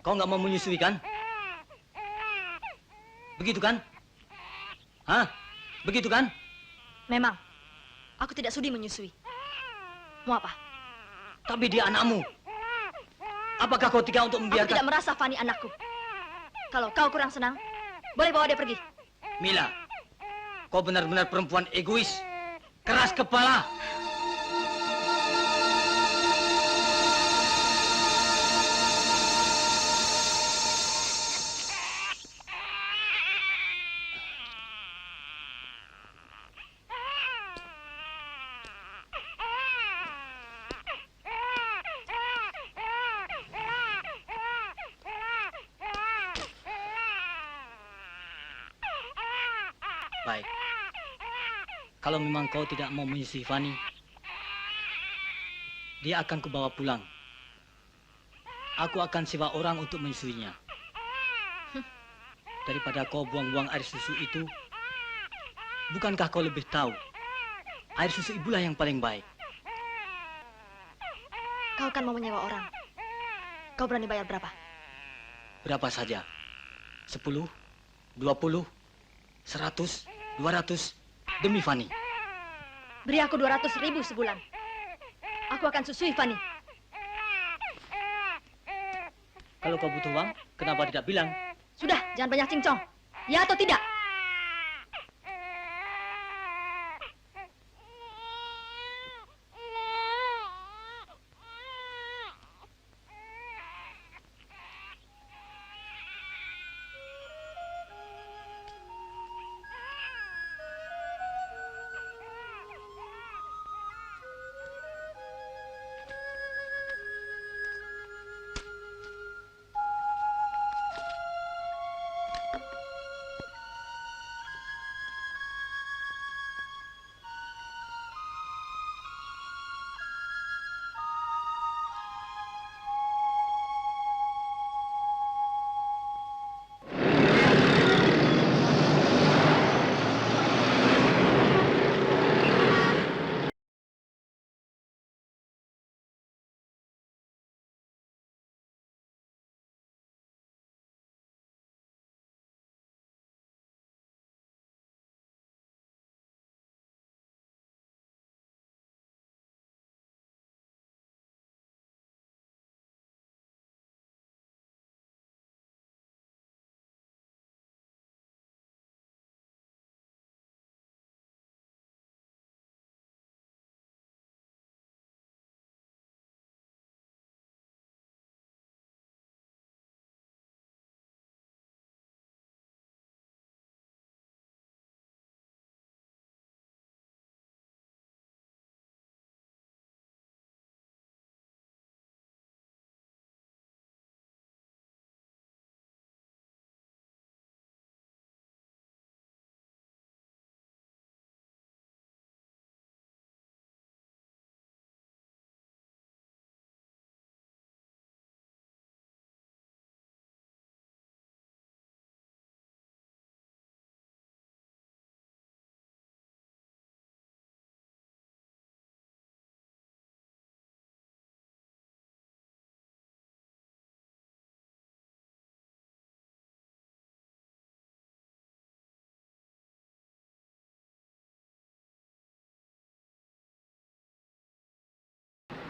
Kau nggak mau menyusui kan? Begitu kan? Hah? Begitu kan? Memang, aku tidak sudi menyusui. Mau apa? Tapi dia anakmu. Apakah kau tega untuk Aku membiarkan... tidak merasa Fanny anakku. Kalau kau kurang senang, boleh bawa dia pergi. Mila, kau benar-benar perempuan egois. Keras kepala. Baik. Kalau memang kau tidak mau menyusui Fanny, dia akan kubawa pulang. Aku akan sewa orang untuk menyusuinya. Daripada kau buang-buang air susu itu, bukankah kau lebih tahu air susu ibulah yang paling baik? Kau kan mau menyewa orang. Kau berani bayar berapa? Berapa saja? 10, 20, 100, 200 demi Fanny. Beri aku 200.000 sebulan. Aku akan susui Fanny. Kalau kau butuh uang, kenapa tidak bilang? Sudah, jangan banyak cincong. Ya atau tidak?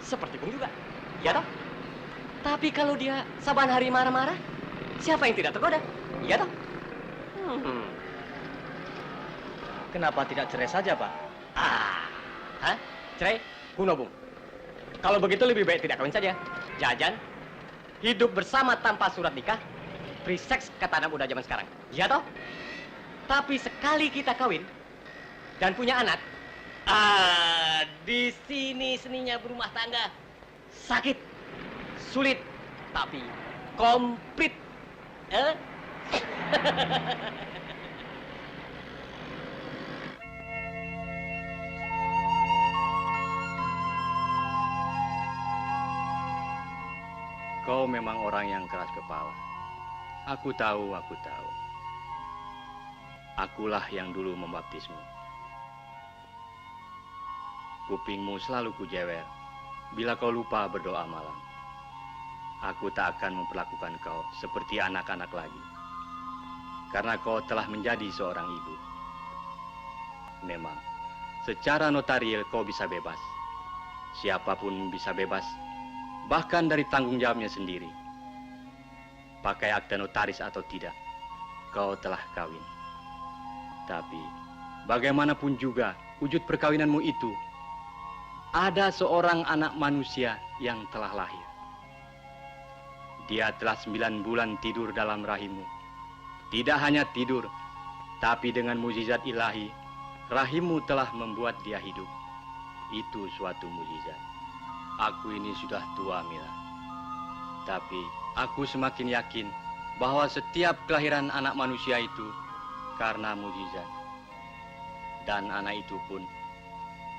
seperti Bung juga. Iya toh? Tapi kalau dia saban hari marah-marah, siapa yang tidak tergoda? Iya toh? Kenapa tidak cerai saja, Pak? Hah? Cerai? Kuno, Bung. Kalau begitu lebih baik tidak kawin saja. Jajan, hidup bersama tanpa surat nikah, free sex kata anak muda zaman sekarang. Iya toh? Tapi sekali kita kawin dan punya anak, di sini seninya berumah tangga sakit, sulit, tapi komplit. Kau memang orang yang keras kepala. Aku tahu, aku tahu. Akulah yang dulu membaptismu. Kupingmu selalu kujewer bila kau lupa berdoa malam. Aku tak akan memperlakukan kau seperti anak-anak lagi. Karena kau telah menjadi seorang ibu. Memang, secara notarial kau bisa bebas. Siapapun bisa bebas, bahkan dari tanggung jawabnya sendiri. Pakai akta notaris atau tidak, kau telah kawin. Tapi, bagaimanapun juga wujud perkawinanmu itu, ada seorang anak manusia yang telah lahir. Dia telah 9 bulan tidur dalam rahimmu. Tidak hanya tidur, tapi dengan mukjizat ilahi, rahimmu telah membuat dia hidup. Itu suatu mukjizat. Aku ini sudah tua, Mila. Tapi aku semakin yakin bahwa setiap kelahiran anak manusia itu karena mukjizat. Dan anak itu pun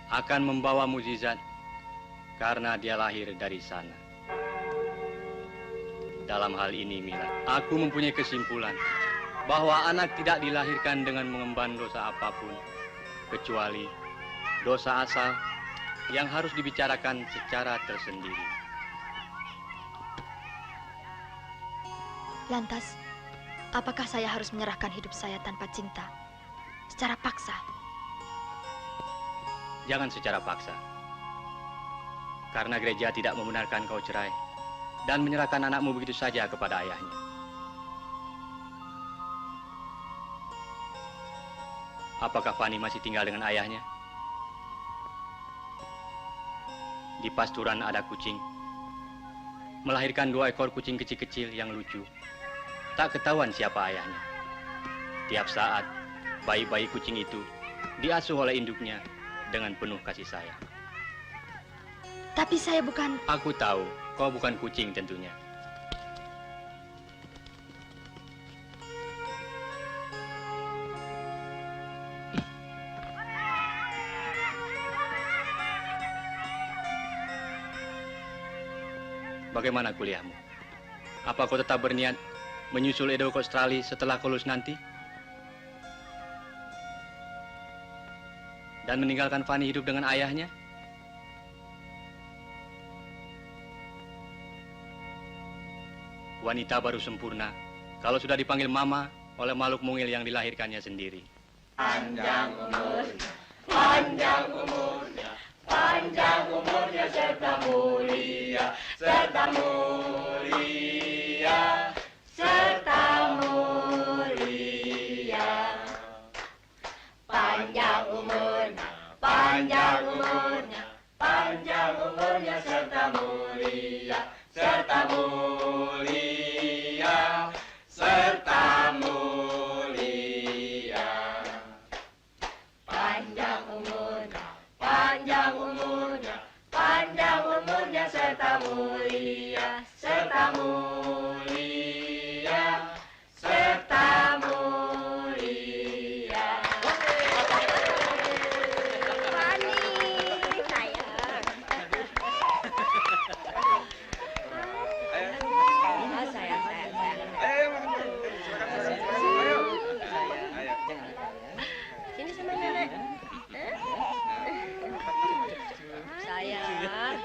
akan membawa mukjizat karena dia lahir dari sana. Dalam hal ini, Mila, aku mempunyai kesimpulan bahwa anak tidak dilahirkan dengan mengemban dosa apapun, kecuali dosa asal yang harus dibicarakan secara tersendiri. Lantas, apakah saya harus menyerahkan hidup saya tanpa cinta, secara paksa? Jangan secara paksa. Karena gereja tidak membenarkan kau cerai dan menyerahkan anakmu begitu saja kepada ayahnya. Apakah Fani masih tinggal dengan ayahnya? Di pasturan ada kucing. Melahirkan 2 ekor kucing kecil-kecil yang lucu. Tak ketahuan siapa ayahnya. Tiap saat, bayi-bayi kucing itu diasuh oleh induknya dengan penuh kasih sayang. Tapi saya bukan... Aku tahu, kau bukan kucing tentunya. Bagaimana kuliahmu? Apa kau tetap berniat menyusul Edo ke Australia setelah kau lulus nanti? Dan meninggalkan Fani hidup dengan ayahnya? Wanita baru sempurna kalau sudah dipanggil mama oleh makhluk mungil yang dilahirkannya sendiri. Panjang umurnya, panjang umurnya, panjang umurnya serta mulia, serta mulia, serta mulia. Panjang umurnya, panjang umurnya, panjang umurnya serta mulia, serta mulia, serta mulia. Panjang umurnya, panjang umurnya, panjang umurnya serta mulia, serta mulia, serta mulia. Fani, sayang. Sayang, sayang, sayang. Sini sama nenek. Sayang.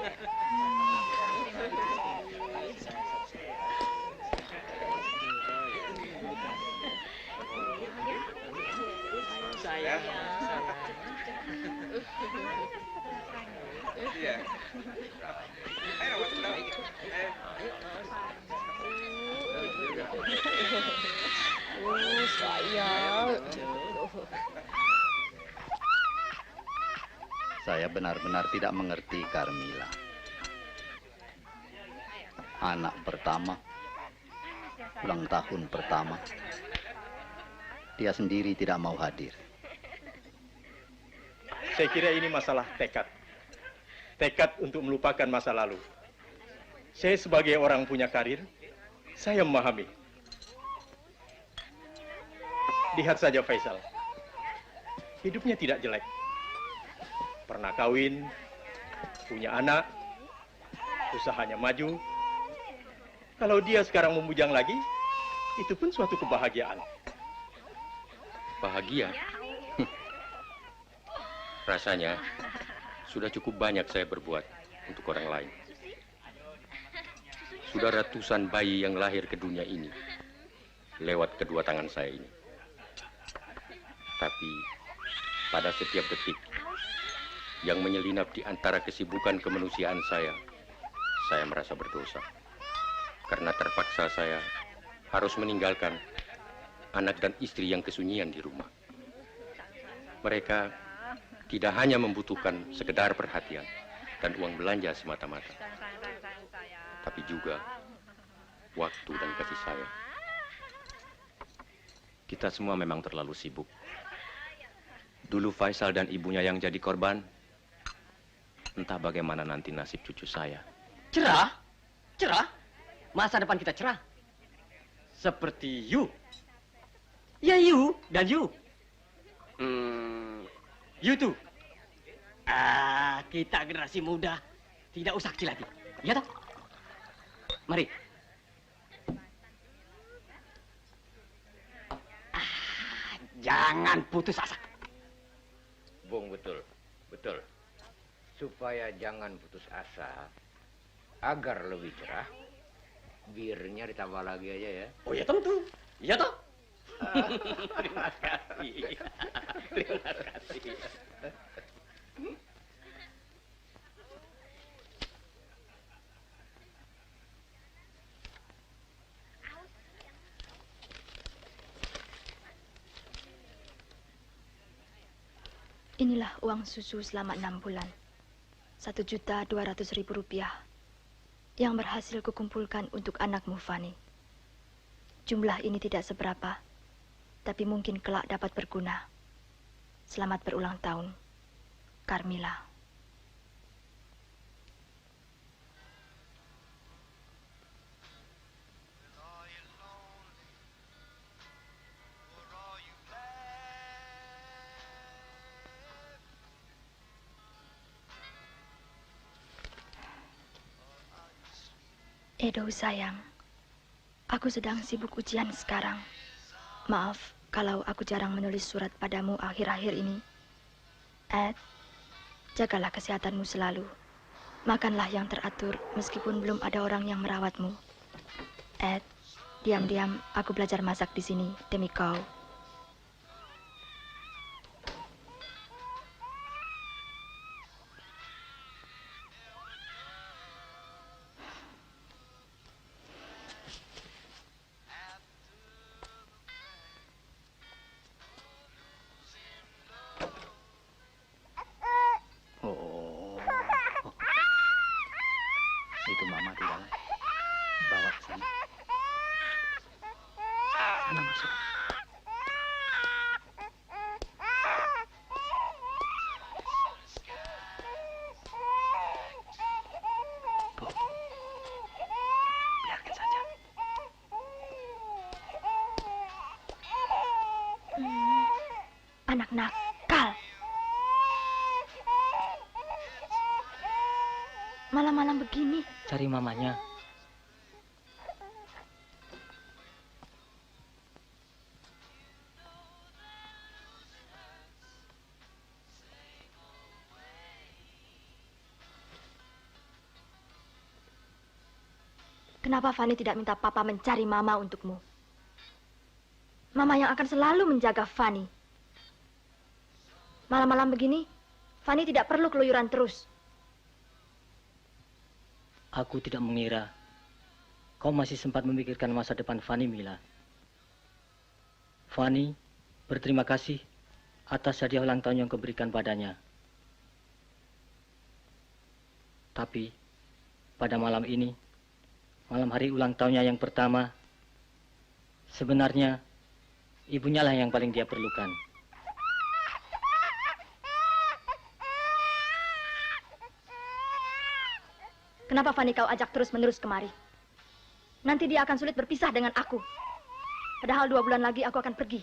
Saya benar-benar tidak mengerti Carmila. Anak pertama, ulang tahun pertama, dia sendiri tidak mau hadir. Saya kira ini masalah tekad. Tekad untuk melupakan masa lalu. Saya sebagai orang punya karir, saya memahami. Lihat saja Faisal. Hidupnya tidak jelek. Pernah kawin, punya anak, usahanya maju. Kalau dia sekarang membujang lagi, itu pun suatu kebahagiaan. Bahagia? Rasanya sudah cukup banyak saya berbuat untuk orang lain. Sudah ratusan bayi yang lahir ke dunia ini lewat kedua tangan saya ini. Tapi pada setiap detik yang menyelinap di antara kesibukan kemanusiaan saya merasa berdosa. Karena terpaksa saya harus meninggalkan anak dan istri yang kesunyian di rumah. Mereka tidak hanya membutuhkan sekedar perhatian dan uang belanja semata-mata, tapi juga waktu dan kasih sayang. Kita semua memang terlalu sibuk. Dulu Faisal dan ibunya yang jadi korban. Entah bagaimana nanti nasib cucu saya. Cerah? Cerah? Masa depan kita cerah. Seperti you. Ya you dan you. You tuh. Kita generasi muda tidak usah kecil hati. Ya toh? Mari. Jangan putus asa. Bung, betul. Betul. Supaya jangan putus asa, agar lebih cerah, birnya ditambah lagi aja ya. Oh ya tentu. Iya toh? Terima kasih. Terima kasih. Inilah uang susu selama 6 bulan. 1.200.000 rupiah yang berhasil kukumpulkan untuk anakmu, Fani. Jumlah ini tidak seberapa, tapi mungkin kelak dapat berguna. Selamat berulang tahun, Carmila. Edo sayang, aku sedang sibuk ujian sekarang. Maaf kalau aku jarang menulis surat padamu akhir-akhir ini. Ed, jagalah kesehatanmu selalu. Makanlah yang teratur meskipun belum ada orang yang merawatmu. Ed, diam-diam aku belajar masak di sini demi kau. Itu Mama di dalam. Bawa ke sana. Sana masuk. Bu, biarkan saja. Anak nakal. Malam-malam begini. Cari mamanya. Kenapa Fani tidak minta Papa mencari Mama untukmu? Mama yang akan selalu menjaga Fani. Malam-malam begini, Fani tidak perlu keluyuran terus. Aku tidak mengira kau masih sempat memikirkan masa depan Fani, Mila. Fani berterima kasih atas hadiah ulang tahun yang kau berikan padanya. Tapi pada malam ini, malam hari ulang tahunnya yang pertama, sebenarnya ibunya lah yang paling dia perlukan. Kenapa Fanny kau ajak terus-menerus kemari? Nanti dia akan sulit berpisah dengan aku. Padahal 2 bulan lagi aku akan pergi.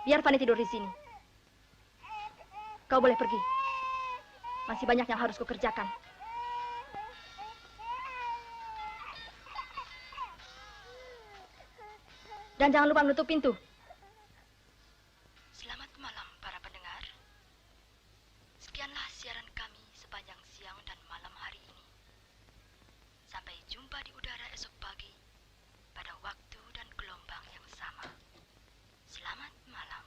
Biar Fanny tidur di sini. Kau boleh pergi. Masih banyak yang harus kukerjakan. Dan jangan lupa menutup pintu. Selamat malam para pendengar. Sekianlah siaran kami sepanjang siang dan malam hari ini. Sampai jumpa di udara esok pagi pada waktu dan gelombang yang sama. Selamat malam.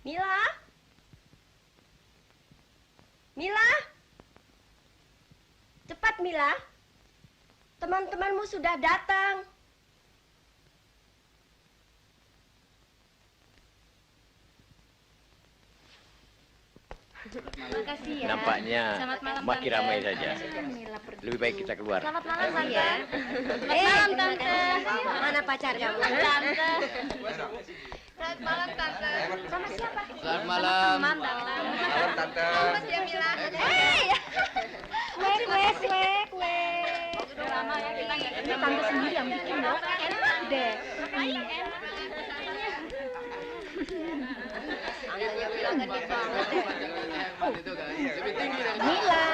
Mila? Mila? Cepat, Mila. Teman-temanmu sudah datang. Makasih ya. Nampaknya makin ramai saja. Lebih baik kita keluar. Selamat malam, Tante. Selamat malam, Tante. Mana pacar kamu? Tante. Selamat malam, Tante. Sama siapa? Selamat malam. Malam, Tante. Malam, Tante. Selamat ya, Mila. Kue. Udah lama ya kita nggak ketemu. Tante sendiri yang bikin loh. Enak deh. Tangannya Mila gede banget deh. Mila.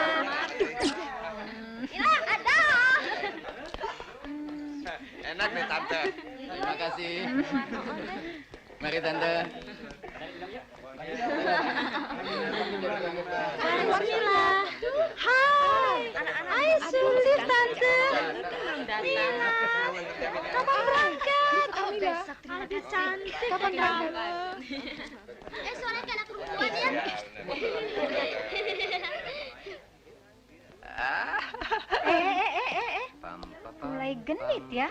Mila, ada. Enak deh Tante. Terima kasih. Mari Tante. Hai, Mila. Hai. Hai, Sulis, Tante. Mila. Kapan berangkat? Oh, besok. Aduh, cantik. Kapan berangkat? Soalnya kayak anak perempuan ya. Mulai genit ya.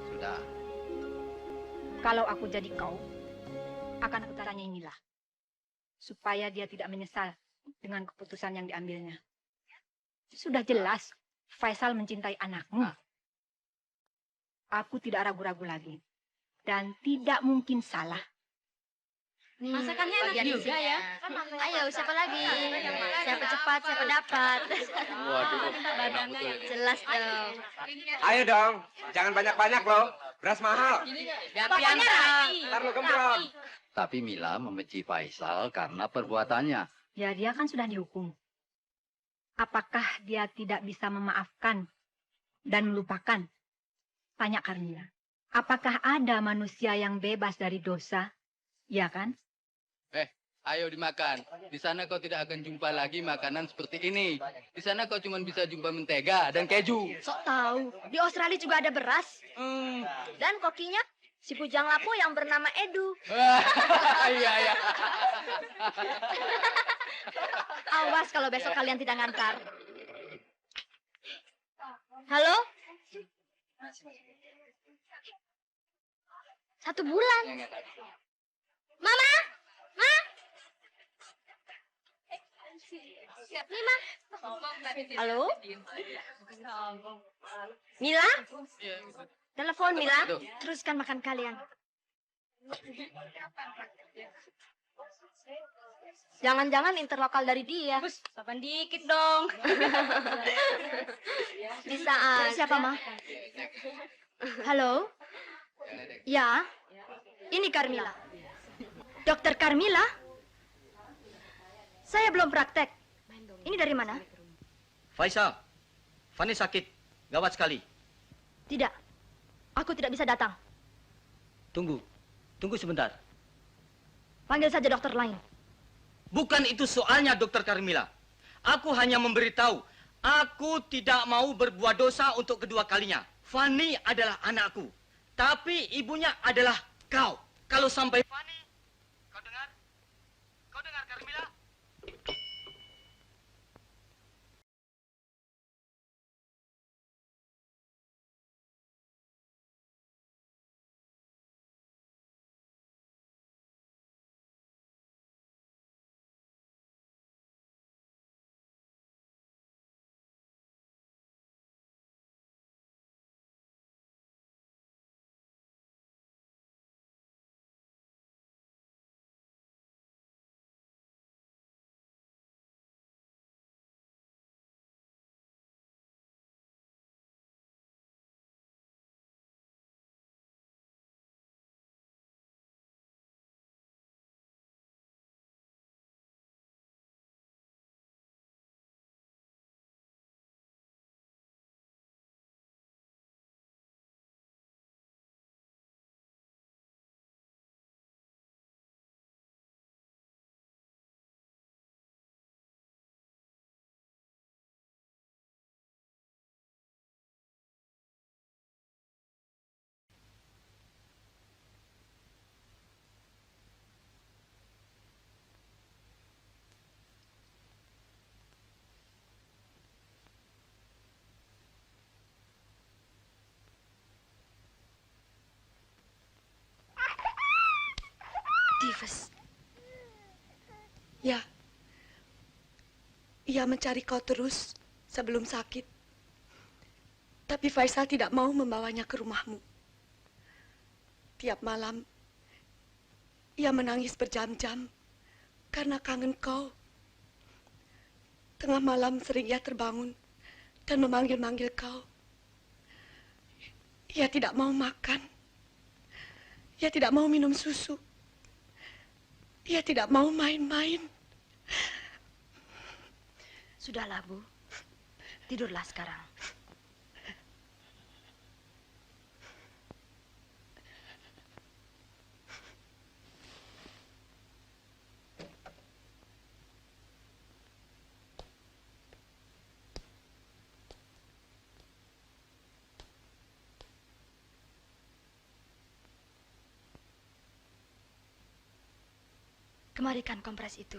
Sudah. Kalau aku jadi kau, akan aku tanyai Mila. Supaya dia tidak menyesal dengan keputusan yang diambilnya. Sudah jelas, Faisal mencintai anakmu. Aku tidak ragu-ragu lagi. Dan tidak mungkin salah. Masakannya enak juga ya. Ayo, siapa lagi? Siapa cepat, siapa dapat. Jelas dong. Ayo dong, jangan banyak-banyak loh. Beras mahal. Pokoknya rapi. Ntar lo gembrong. Tapi Mila membenci Faisal karena perbuatannya. Ya, dia kan sudah dihukum. Apakah dia tidak bisa memaafkan dan melupakan? Tanya Karmila. Apakah ada manusia yang bebas dari dosa? Ya kan? Ayo dimakan. Di sana kau tidak akan jumpa lagi makanan seperti ini. Di sana kau cuma bisa jumpa mentega dan keju. Sok tahu. Di Australia juga ada beras. Dan kokinya si bujang lapuk yang bernama Edu. Iya. Awas kalau besok kalian tidak ngantar. Halo? 1 bulan. Mama? Ma? Mima. Halo? Mila? Telepon Mila. Teruskan makan kalian. Jangan-jangan interlokal dari dia. Saban dikit dong. Bisa aja. Siapa, Ma? Halo? Ya, ini Carmila. Dokter Carmila? Saya belum praktek. Ini dari mana? Faisal, Fani sakit. Gawat sekali. Tidak. Aku tidak bisa datang. Tunggu sebentar. Panggil saja dokter lain. Bukan itu soalnya, Dokter Carmila. Aku hanya memberitahu, aku tidak mau berbuat dosa untuk kedua kalinya. Fani adalah anakku, tapi ibunya adalah kau. Kalau sampai Fani, kau dengar? Kau dengar, Carmila? Dives. Ya. Ia mencari kau terus sebelum sakit. Tapi Faisal tidak mau membawanya ke rumahmu. Tiap malam, ia menangis berjam-jam karena kangen kau. Tengah malam sering ia terbangun dan memanggil-manggil kau. Ia tidak mau makan. Ia tidak mau minum susu. Ia tidak mau main-main. Sudahlah, Bu. Tidurlah sekarang. Kemarikan kompres itu.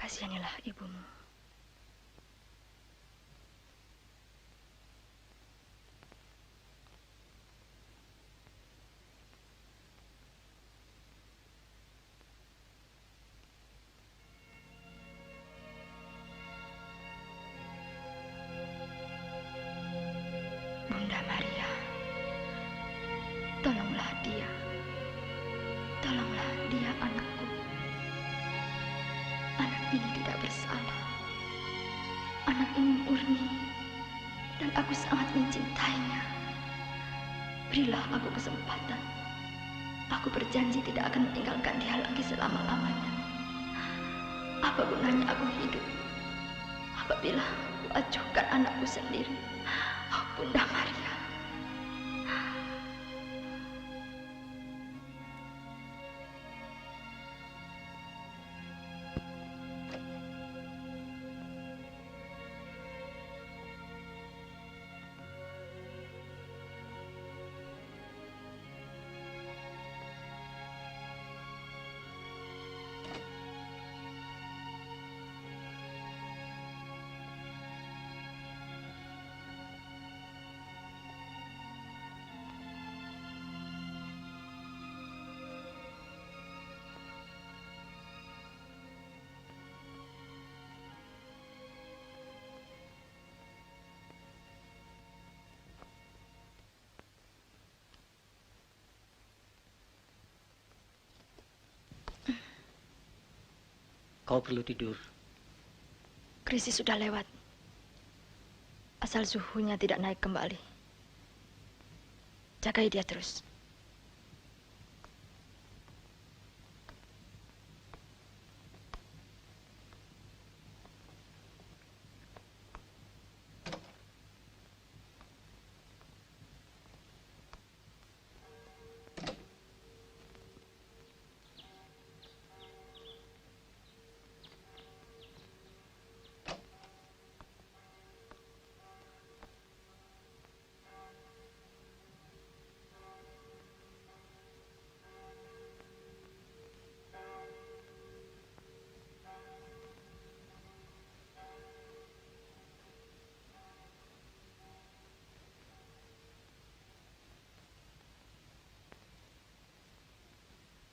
Kasihanilah ibumu. Bunda Maria, tolonglah dia. Tolonglah dia, anakku. Anak ini tidak bersalah. Anak ini murni, dan aku sangat mencintainya. Berilah aku kesempatan. Aku berjanji tidak akan meninggalkan dia lagi selama-lamanya. Apa gunanya aku hidup apabila aku acuhkan anakku sendiri? Oh, Bunda Maria. Kau perlu tidur. Krisis sudah lewat. Asal suhunya tidak naik kembali. Jagai dia terus.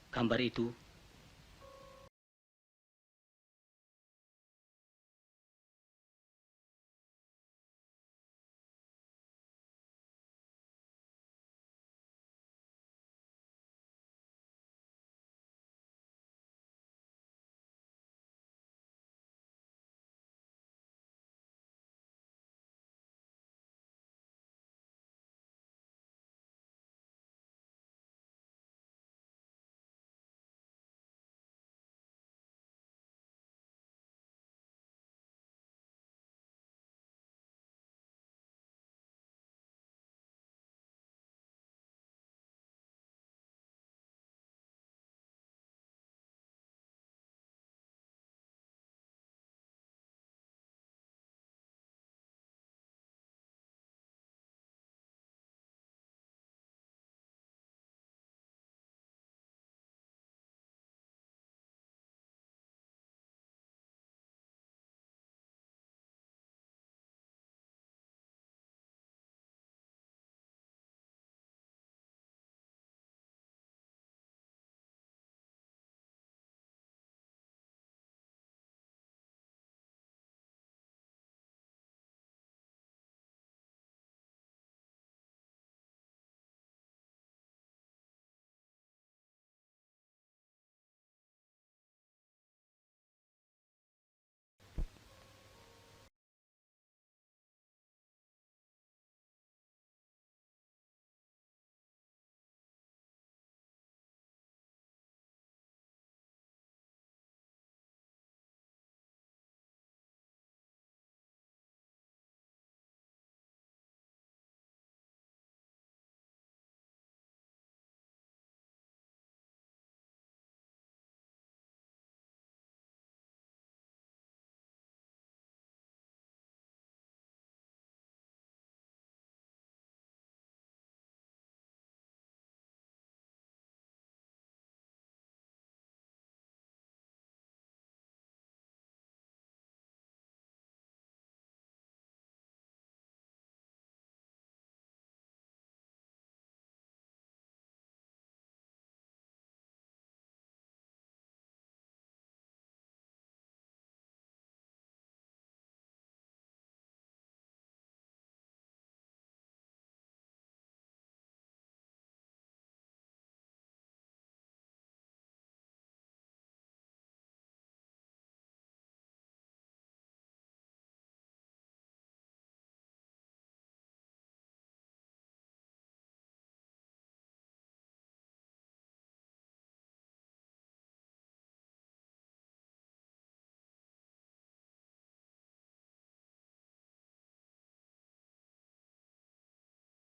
Gambar itu